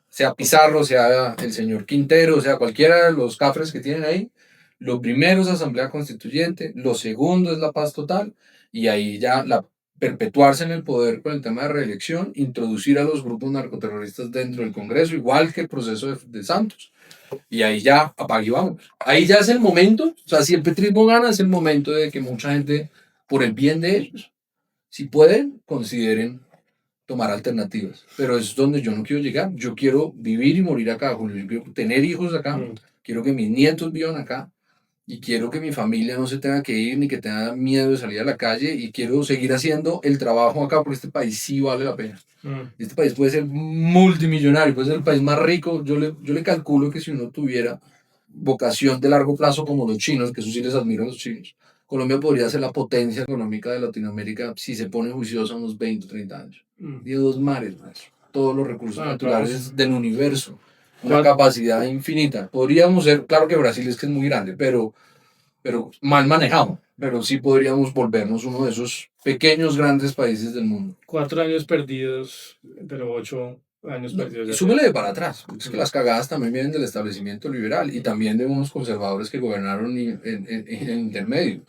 sea Pizarro, sea el señor Quintero, sea cualquiera de los cafres que tienen ahí. Lo primero es Asamblea Constituyente, lo segundo es la paz total, y ahí ya perpetuarse en el poder con el tema de reelección, introducir a los grupos narcoterroristas dentro del Congreso, igual que el proceso de Santos. Y ahí ya apague y vamos. Ahí ya es el momento, o sea, si el petrismo gana, es el momento de que mucha gente, por el bien de ellos, si pueden, consideren tomar alternativas. Pero es donde yo no quiero llegar. Yo quiero vivir y morir acá, Julio. Yo quiero tener hijos acá. Quiero que mis nietos vivan acá. Y quiero que mi familia no se tenga que ir ni que tenga miedo de salir a la calle. Y quiero seguir haciendo el trabajo acá porque este país sí vale la pena. Este país puede ser multimillonario, puede ser el país más rico. Yo le calculo que si uno tuviera vocación de largo plazo como los chinos, que eso sí les admiro a los chinos, Colombia podría ser la potencia económica de Latinoamérica si se pone juiciosa unos 20 o 30 años. Tiene 2 mares, maestro. Todos los recursos naturales del universo. Una capacidad infinita. Podríamos ser, claro que Brasil es que es muy grande, pero mal manejado. Pero sí podríamos volvernos uno de esos pequeños, grandes países del mundo. 4 años perdidos, pero 8 años perdidos. Y súmele de para atrás, porque es que las cagadas también vienen del establecimiento liberal y también de unos conservadores que gobernaron en intermedio.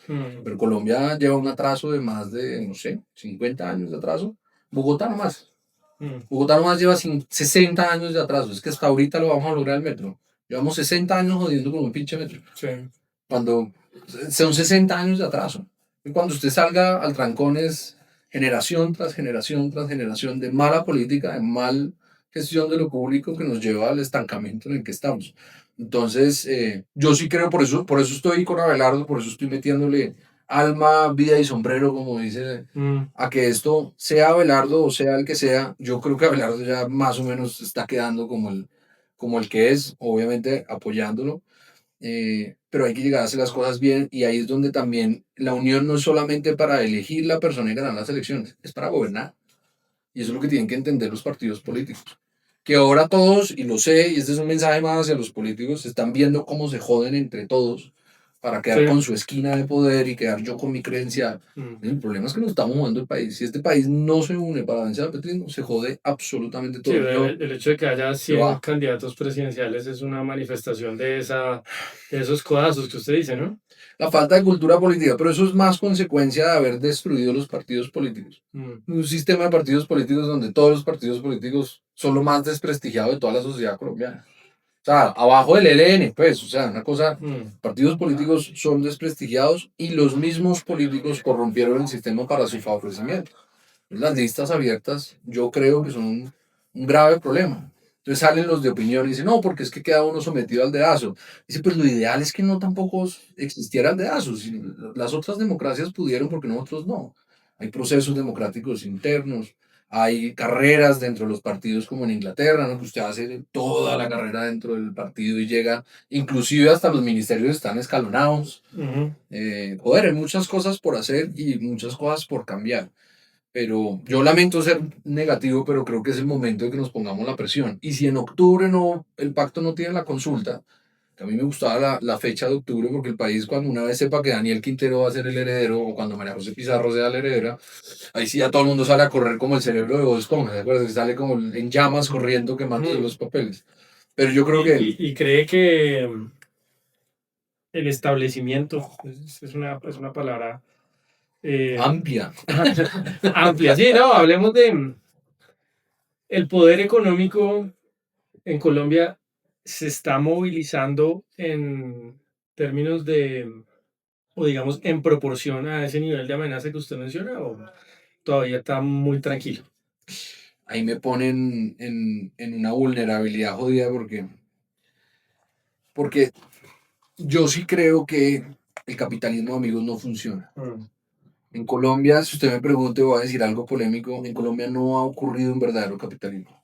Pero Colombia lleva un atraso de más de, no sé, 50 años de atraso. Bogotá nomás. Bogotá nomás lleva 60 años de atraso. Es que hasta ahorita lo vamos a lograr el metro. Llevamos 60 años jodiendo con un pinche metro. Sí. Cuando son 60 años de atraso. Y cuando usted salga al trancón es generación tras generación tras generación de mala política, de mal gestión de lo público que nos lleva al estancamiento en el que estamos. Entonces, yo sí creo, por eso estoy con Abelardo, por eso estoy metiéndole alma, vida y sombrero, como dice, a que esto sea Abelardo o sea el que sea. Yo creo que Abelardo ya más o menos está quedando como el que es, obviamente apoyándolo, pero hay que llegar a hacer las cosas bien y ahí es donde también la unión no es solamente para elegir la persona y ganar las elecciones, es para gobernar. Y eso es lo que tienen que entender los partidos políticos. Que ahora todos, y lo sé, y este es un mensaje más hacia los políticos, están viendo cómo se joden entre todos para quedar Sí. con su esquina de poder y quedar yo con mi creencia. El problema es que nos estamos jugando el país. Si este país no se une para vencer al petrismo, se jode absolutamente Sí, todo. el hecho de que haya 100 Yo, candidatos presidenciales es una manifestación de esos codazos que usted dice, ¿no? la falta de cultura política, pero eso es más consecuencia de haber destruido los partidos políticos. Mm. Un sistema de partidos políticos donde todos los partidos políticos son lo más desprestigiado de toda la sociedad colombiana. O sea, abajo del ELN, pues, o sea, una cosa, partidos políticos son desprestigiados y los mismos políticos corrompieron el sistema para su favorecimiento. Las listas abiertas, yo creo que son un grave problema. Entonces salen los de opinión y dicen, no, porque es que queda uno sometido al dedazo. Dice, pues lo ideal es que no tampoco existiera el dedazo. Si las otras democracias pudieron, porque nosotros no. Hay procesos democráticos internos, hay carreras dentro de los partidos como en Inglaterra, ¿no? Que usted hace toda la carrera dentro del partido y llega, inclusive hasta los ministerios están escalonados. Joder, hay muchas cosas por hacer y muchas cosas por cambiar. Pero yo lamento ser negativo, pero creo que es el momento de que nos pongamos la presión. Y si en octubre no, el pacto no tiene la consulta, que a mí me gustaba la fecha de octubre, porque el país cuando una vez sepa que Daniel Quintero va a ser el heredero, o cuando María José Pizarro sea la heredera, ahí sí ya todo el mundo sale a correr como el cerebro de Bob Esponja, ¿de acuerdo? Que sale como en llamas corriendo quemando los papeles. Pero yo creo que Y cree que el establecimiento es una palabra amplia. amplia. Sí, no, hablemos de el poder económico en Colombia se está movilizando en términos o digamos, en proporción a ese nivel de amenaza que usted menciona, o todavía está muy tranquilo. Ahí me ponen en una vulnerabilidad jodida porque yo sí creo que el capitalismo, amigos, no funciona. En Colombia, si usted me pregunta, voy a decir algo polémico, en Colombia no ha ocurrido un verdadero capitalismo.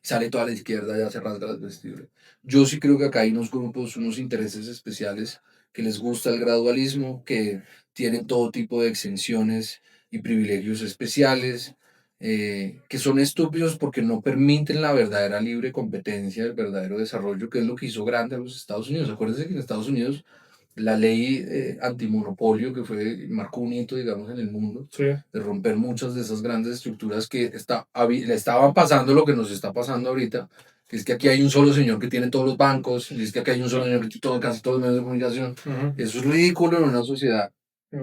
Sale toda la izquierda, ya se rasga las vestiduras. Yo sí creo que acá hay unos grupos, unos intereses especiales que les gusta el gradualismo, que tienen todo tipo de exenciones y privilegios especiales, que son estúpidos porque no permiten la verdadera libre competencia, el verdadero desarrollo, que es lo que hizo grande a los Estados Unidos. Acuérdense que en Estados Unidos la ley antimonopolio, que marcó un hito, digamos, en el mundo, Sí. de romper muchas de esas grandes estructuras que le estaban pasando lo que nos está pasando ahorita, que es que aquí hay un solo señor que tiene todos los bancos, y es que aquí hay un solo señor que tiene casi todos los medios de comunicación. Eso es ridículo en una sociedad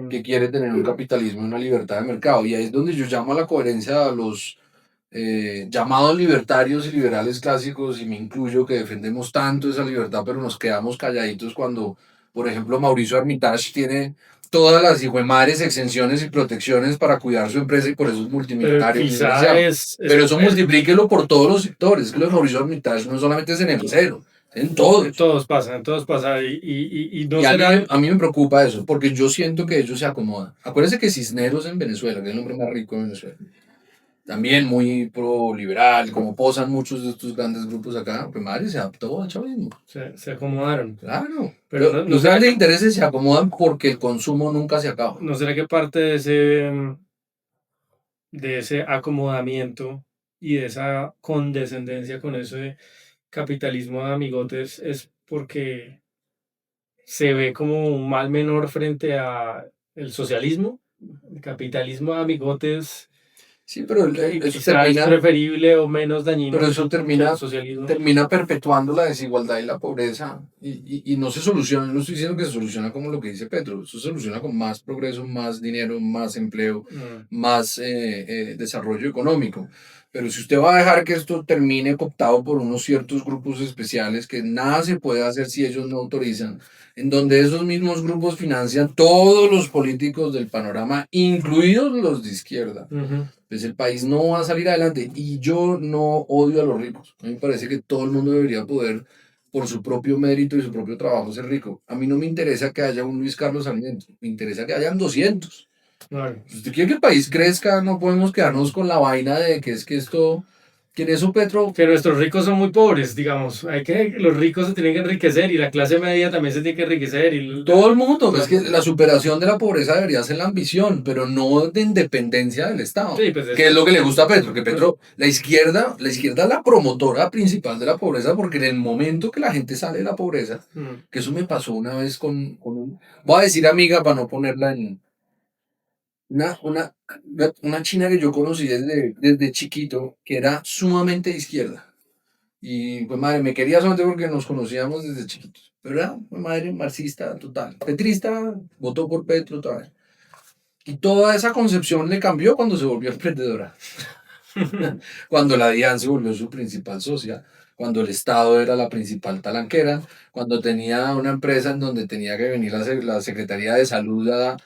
que quiere tener un capitalismo y una libertad de mercado. Y ahí es donde yo llamo a la coherencia a los llamados libertarios y liberales clásicos, y me incluyo, que defendemos tanto esa libertad, pero nos quedamos calladitos cuando, por ejemplo, Mauricio Armitage tiene todas las madres exenciones y protecciones para cuidar su empresa y por eso es multimillonario. Pero eso multiplíquelo por todos los sectores. Que lo de Mauricio Armitage no solamente es en el cero, en todos. En todos pasa. Y no Y será... a mí me preocupa eso, porque yo siento que ellos se acomodan. Acuérdense que Cisneros en Venezuela, que es el hombre más rico de Venezuela, también muy pro-liberal, como posan muchos de estos grandes grupos acá, pues madre, se adaptó al chavismo. Se acomodaron. Claro. Pero los grandes intereses se acomodan porque el consumo nunca se acaba. ¿No será que parte de ese acomodamiento y de esa condescendencia con ese capitalismo de amigotes es porque se ve como un mal menor frente a el socialismo? El capitalismo de amigotes... Sí, pero eso quizá es preferible o menos dañino. Pero eso el socialismo. termina perpetuando la desigualdad y la pobreza y no se soluciona. No estoy diciendo que se soluciona como lo que dice Petro. Eso se soluciona con más progreso, más dinero, más empleo, más desarrollo económico. Pero si usted va a dejar que esto termine cooptado por unos ciertos grupos especiales, que nada se puede hacer si ellos no autorizan, en donde esos mismos grupos financian todos los políticos del panorama, incluidos los de izquierda, pues el país no va a salir adelante. Y yo no odio a los ricos. A mí me parece que todo el mundo debería poder, por su propio mérito y su propio trabajo, ser rico. A mí no me interesa que haya un Luis Carlos Sarmiento, me interesa que hayan 200. Claro. Si usted quiere que el país crezca, no podemos quedarnos con la vaina de que es que esto, que en eso Petro, Que nuestros ricos son muy pobres, digamos. Los ricos se tienen que enriquecer y la clase media también se tiene que enriquecer. todo el mundo, es que la superación de la pobreza debería ser la ambición, pero no de independencia del Estado, Sí, pues que es eso. lo que le gusta a Petro, que Petro, la izquierda es la promotora principal de la pobreza, porque en el momento que la gente sale de la pobreza, que eso me pasó una vez voy a decir amiga para no ponerla en, Una, una, una china que yo conocí desde chiquito, que era sumamente de izquierda. Y pues madre, me quería solamente porque nos conocíamos desde chiquitos. Pero era, pues, madre, marxista total. Petrista, votó por Petro total. Y toda esa concepción le cambió cuando se volvió emprendedora. Cuando la DIAN se volvió su principal socia. Cuando el Estado era la principal talanquera. Cuando tenía una empresa en donde tenía que venir la Secretaría de Salud a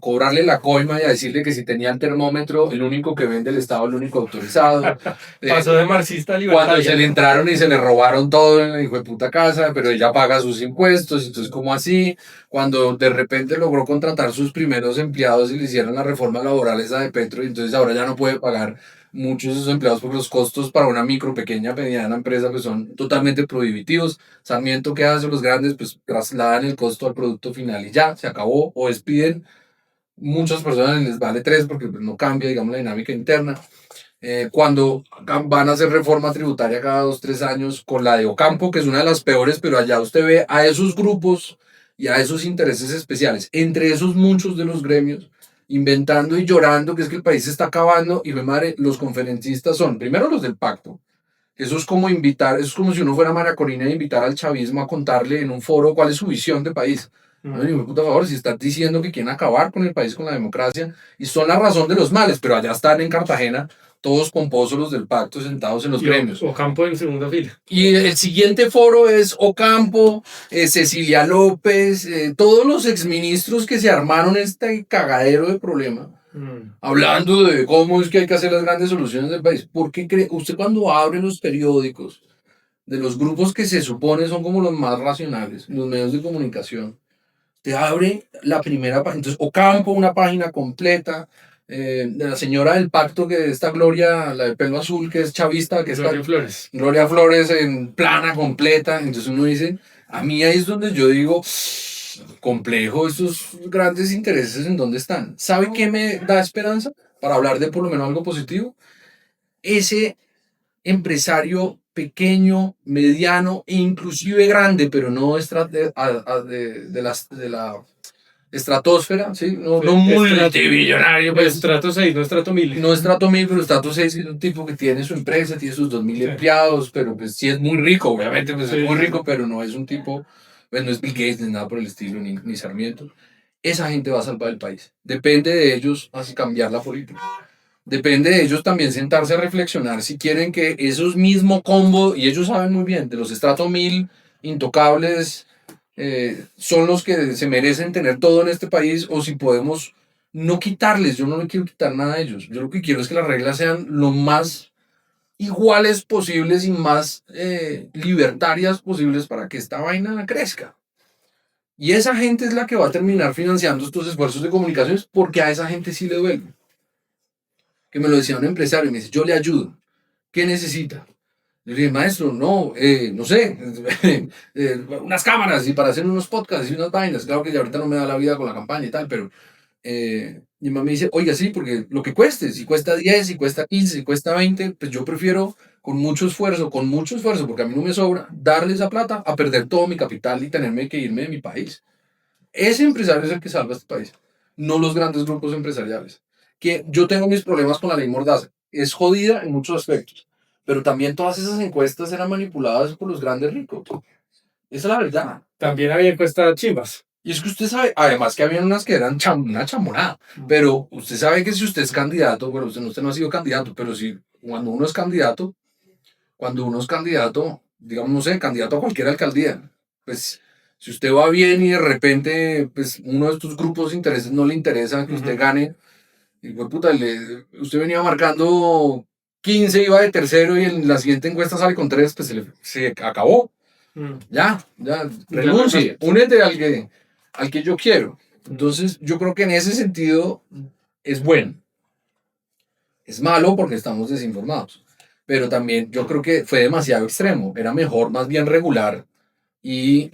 cobrarle la coima y a decirle que si tenía el termómetro, el único que vende el Estado, el único autorizado. Pasó de marxista a Cuando se libertaria. le entraron y se le robaron todo en la hijo de puta casa, pero ella paga sus impuestos, entonces ¿cómo así? Cuando de repente logró contratar sus primeros empleados y le hicieron la reforma laboral esa de Petro, y entonces ahora ya no puede pagar muchos de sus empleados porque los costos para una micro, pequeña, mediana empresa pues son totalmente prohibitivos. Sarmiento, ¿qué hace? Los grandes pues trasladan el costo al producto final y ya, se acabó, o despiden. Muchas personas les vale tres porque pues, no cambia, digamos, la dinámica interna. Cuando van a hacer reforma tributaria cada 2, 3 años con la de Ocampo, que es una de las peores, pero allá usted ve a esos grupos y a esos intereses especiales, entre esos muchos de los gremios, inventando y llorando que es que el país se está acabando, y me madre, los conferencistas son primero los del pacto. Eso es como invitar, eso es como si uno fuera María Corina e invitar al chavismo a contarle en un foro cuál es su visión de país. No, ni puta favor, si estás diciendo que quieren acabar con el país, con la democracia, y son la razón de los males, pero allá están en Cartagena todos pomposos los del pacto sentados en los gremios. Ocampo en segunda fila. Y el siguiente foro es Ocampo, Cecilia López, todos los exministros que se armaron este cagadero de problema, hablando de cómo es que hay que hacer las grandes soluciones del país. ¿Por qué cree usted cuando abre los periódicos de los grupos que se supone son como los más racionales, los medios de comunicación? Te abre la primera página. Entonces, Ocampo, una página completa. De la señora del pacto, que esta Gloria, la de pelo azul, que es chavista, que Gloria está Flores. Gloria Flores en plana completa. Entonces uno dice, a mí ahí es donde yo digo, complejo estos grandes intereses en dónde están. ¿Sabe qué me da esperanza? Para hablar de por lo menos algo positivo. Ese empresario pequeño, mediano e inclusive grande, pero no de la estratosfera, ¿sí? No multimillonario, pues. Estrato 6, no estrato 1000. No estrato 1000, pero estrato 6 es un tipo que tiene su empresa, tiene sus 2000 empleados, pero pues sí es muy rico, obviamente, pues es muy rico, pero no es un tipo, pues no es Bill Gates ni nada por el estilo, ni Sarmiento. Esa gente va a salvar el país. Depende de ellos así cambiar la política. Depende de ellos también sentarse a reflexionar si quieren que esos mismos combos, y ellos saben muy bien, de los estrato 1000 intocables, son los que se merecen tener todo en este país, o si podemos no quitarles. Yo no le quiero quitar nada a ellos. Yo lo que quiero es que las reglas sean lo más iguales posibles y más libertarias posibles para que esta vaina crezca. Y esa gente es la que va a terminar financiando estos esfuerzos de comunicaciones, porque a esa gente sí le duele. Que me lo decía un empresario, me dice, yo le ayudo. ¿Qué necesita? Yo le dije, maestro, no, no sé, unas cámaras y para hacer unos podcasts y unas vainas. Claro que ya ahorita no me da la vida con la campaña y tal, pero mi mamá me dice, oiga, sí, porque lo que cueste, si cuesta 10, si cuesta 15, si cuesta 20, pues yo prefiero con mucho esfuerzo, porque a mí no me sobra, darle esa plata a perder todo mi capital y tenerme que irme de mi país. Ese empresario es el que salva este país, no los grandes grupos empresariales. Que yo tengo mis problemas con la ley Mordaza, es jodida en muchos aspectos, pero también todas esas encuestas eran manipuladas por los grandes ricos. Esa es la verdad. También había encuestas chimbas. Y es que usted sabe, además que había unas que eran una chamorada, pero usted sabe que si usted es candidato, bueno, usted no ha sido candidato, pero si cuando uno es candidato, digamos, no sé, candidato a cualquier alcaldía, pues si usted va bien y de repente, pues uno de estos grupos de intereses no le interesa que usted gane, y pues, puta, usted venía marcando 15, iba de tercero y en la siguiente encuesta sale con 3, pues se acabó. Ya, renuncie, únete al que yo quiero. Entonces, yo creo que en ese sentido es bueno. Es malo porque estamos desinformados. Pero también yo creo que fue demasiado extremo. Era mejor más bien regular y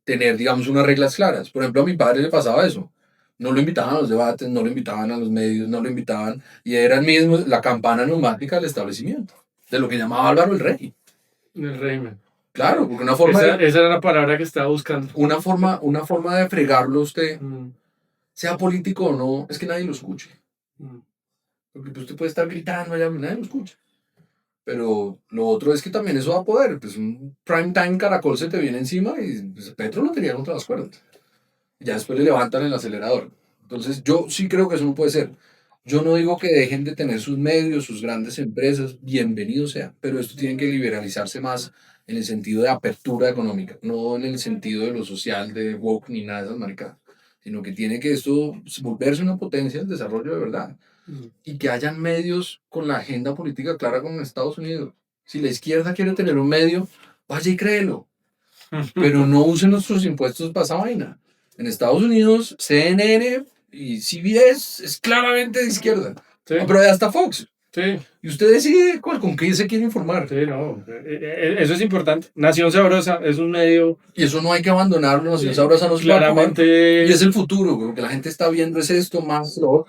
tener, digamos, unas reglas claras. Por ejemplo, a mi padre le pasaba eso. No lo invitaban a los debates, no lo invitaban a los medios, no lo invitaban. Y era el mismo, la campana neumática del establecimiento, de lo que llamaba Álvaro el Rey. El régimen. Claro, porque una forma esa era la palabra que estaba buscando. Una forma de fregarlo a usted, sea político o no, es que nadie lo escuche. Porque pues, usted puede estar gritando allá, nadie lo escucha. Pero lo otro es que también eso da poder. Pues un prime time caracol se te viene encima y pues, Petro lo tenía contra las cuerdas. Ya después le levantan el acelerador. Entonces yo sí creo que eso no puede ser. Yo no digo que dejen de tener sus medios, sus grandes empresas, bienvenido sea, pero esto tiene que liberalizarse más en el sentido de apertura económica, no en el sentido de lo social, de woke ni nada de esas maricadas, sino que tiene que esto volverse una potencia del desarrollo de verdad y que hayan medios con la agenda política clara como en Estados Unidos. Si la izquierda quiere tener un medio, vaya y créelo, pero no usen nuestros impuestos para esa vaina. En Estados Unidos, CNN y CBS es claramente de izquierda. Sí. Pero hasta Fox. Sí. Y usted decide con qué se quiere informar. Sí, no. Eso es importante. Nación Sabrosa es un medio. Y eso no hay que abandonarlo. Nación Sabrosa no se claramente. Y es el futuro. Lo que la gente está viendo es esto más lo.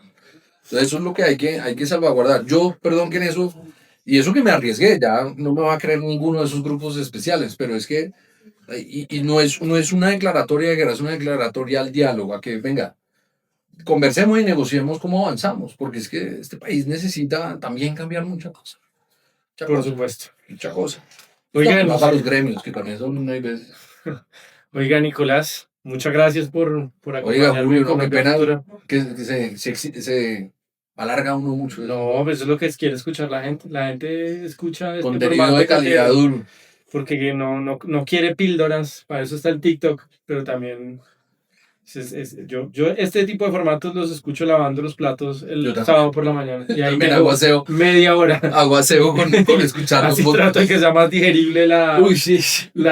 Entonces eso es lo que hay que salvaguardar. Yo, perdón que en eso. Y eso que me arriesgué. Ya no me va a creer ninguno de esos grupos especiales. Pero es que. Y no es una declaratoria de guerra, es una declaratoria al diálogo, a que venga, conversemos y negociemos cómo avanzamos, porque es que este país necesita también cambiar muchas cosas. Por supuesto. Mucha cosa. Oigan, más a los gremios, que con eso no hay veces. Oiga, Nicolás, muchas gracias por acompañarme. Oiga, Julio, con qué pena que se alarga uno mucho. No, pues eso es lo que quiere escuchar la gente. La gente escucha contenido de calidad duro. Porque no quiere píldoras, para eso está el TikTok, pero también yo este tipo de formatos los escucho lavando los platos el sábado por la mañana. Y ahí aguaceo. Media hora. Aguaceo con escuchar así trato de que sea más digerible la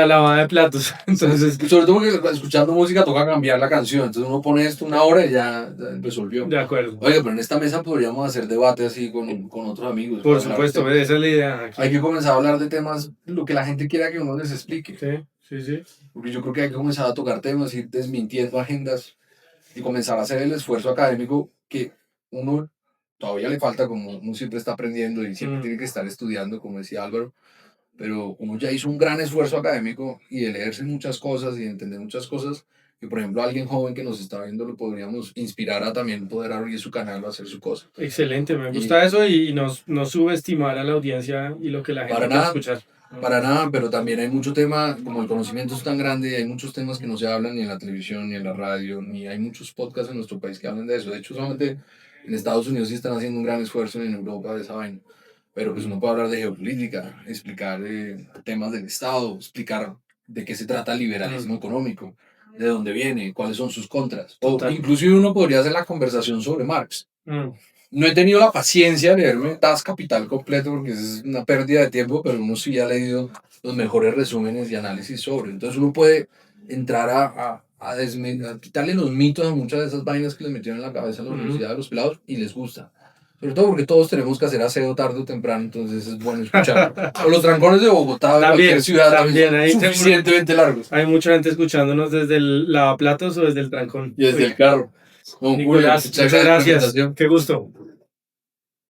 lavada de platos. Entonces, sobre todo porque escuchando música toca cambiar la canción. Entonces uno pone esto una hora y ya resolvió. De acuerdo. Oiga, pero en esta mesa podríamos hacer debate así con otros amigos. Por supuesto, esa es la idea. Aquí. Hay que comenzar a hablar de temas, lo que la gente quiera que uno les explique. Sí. Porque yo creo que hay que comenzar a tocar temas, ir desmintiendo agendas y comenzar a hacer el esfuerzo académico que uno todavía le falta, como uno siempre está aprendiendo y siempre tiene que estar estudiando, como decía Álvaro, pero uno ya hizo un gran esfuerzo académico y de leerse muchas cosas y de entender muchas cosas, que por ejemplo alguien joven que nos está viendo lo podríamos inspirar a también poder abrir su canal o hacer su cosa. Excelente, me gusta eso y no subestimar a la audiencia y lo que la gente quiere escuchar. Para nada, pero también hay mucho tema, como el conocimiento es tan grande, hay muchos temas que no se hablan ni en la televisión, ni en la radio, ni hay muchos podcasts en nuestro país que hablan de eso. De hecho, solamente en Estados Unidos sí están haciendo un gran esfuerzo, en Europa de esa vaina. Pero pues uno puede hablar de geopolítica, explicar temas del Estado, explicar de qué se trata el liberalismo económico, de dónde viene, cuáles son sus contras. O inclusive uno podría hacer la conversación sobre Marx. No he tenido la paciencia de leerme Das Kapital completo porque es una pérdida de tiempo, pero uno sí ha leído los mejores resúmenes y análisis sobre. Entonces uno puede entrar a quitarle los mitos a muchas de esas vainas que les metieron en la cabeza a la universidad de los pelados y les gusta. Sobre todo porque todos tenemos que hacer aseo tarde o temprano, entonces es bueno escucharlo. O los trancones de Bogotá, de cualquier ciudad, también hay suficientemente largos. Hay mucha gente escuchándonos desde el lavaplatos o desde el trancón. Y desde el carro. Nicolás, muchas gracias. Qué gusto.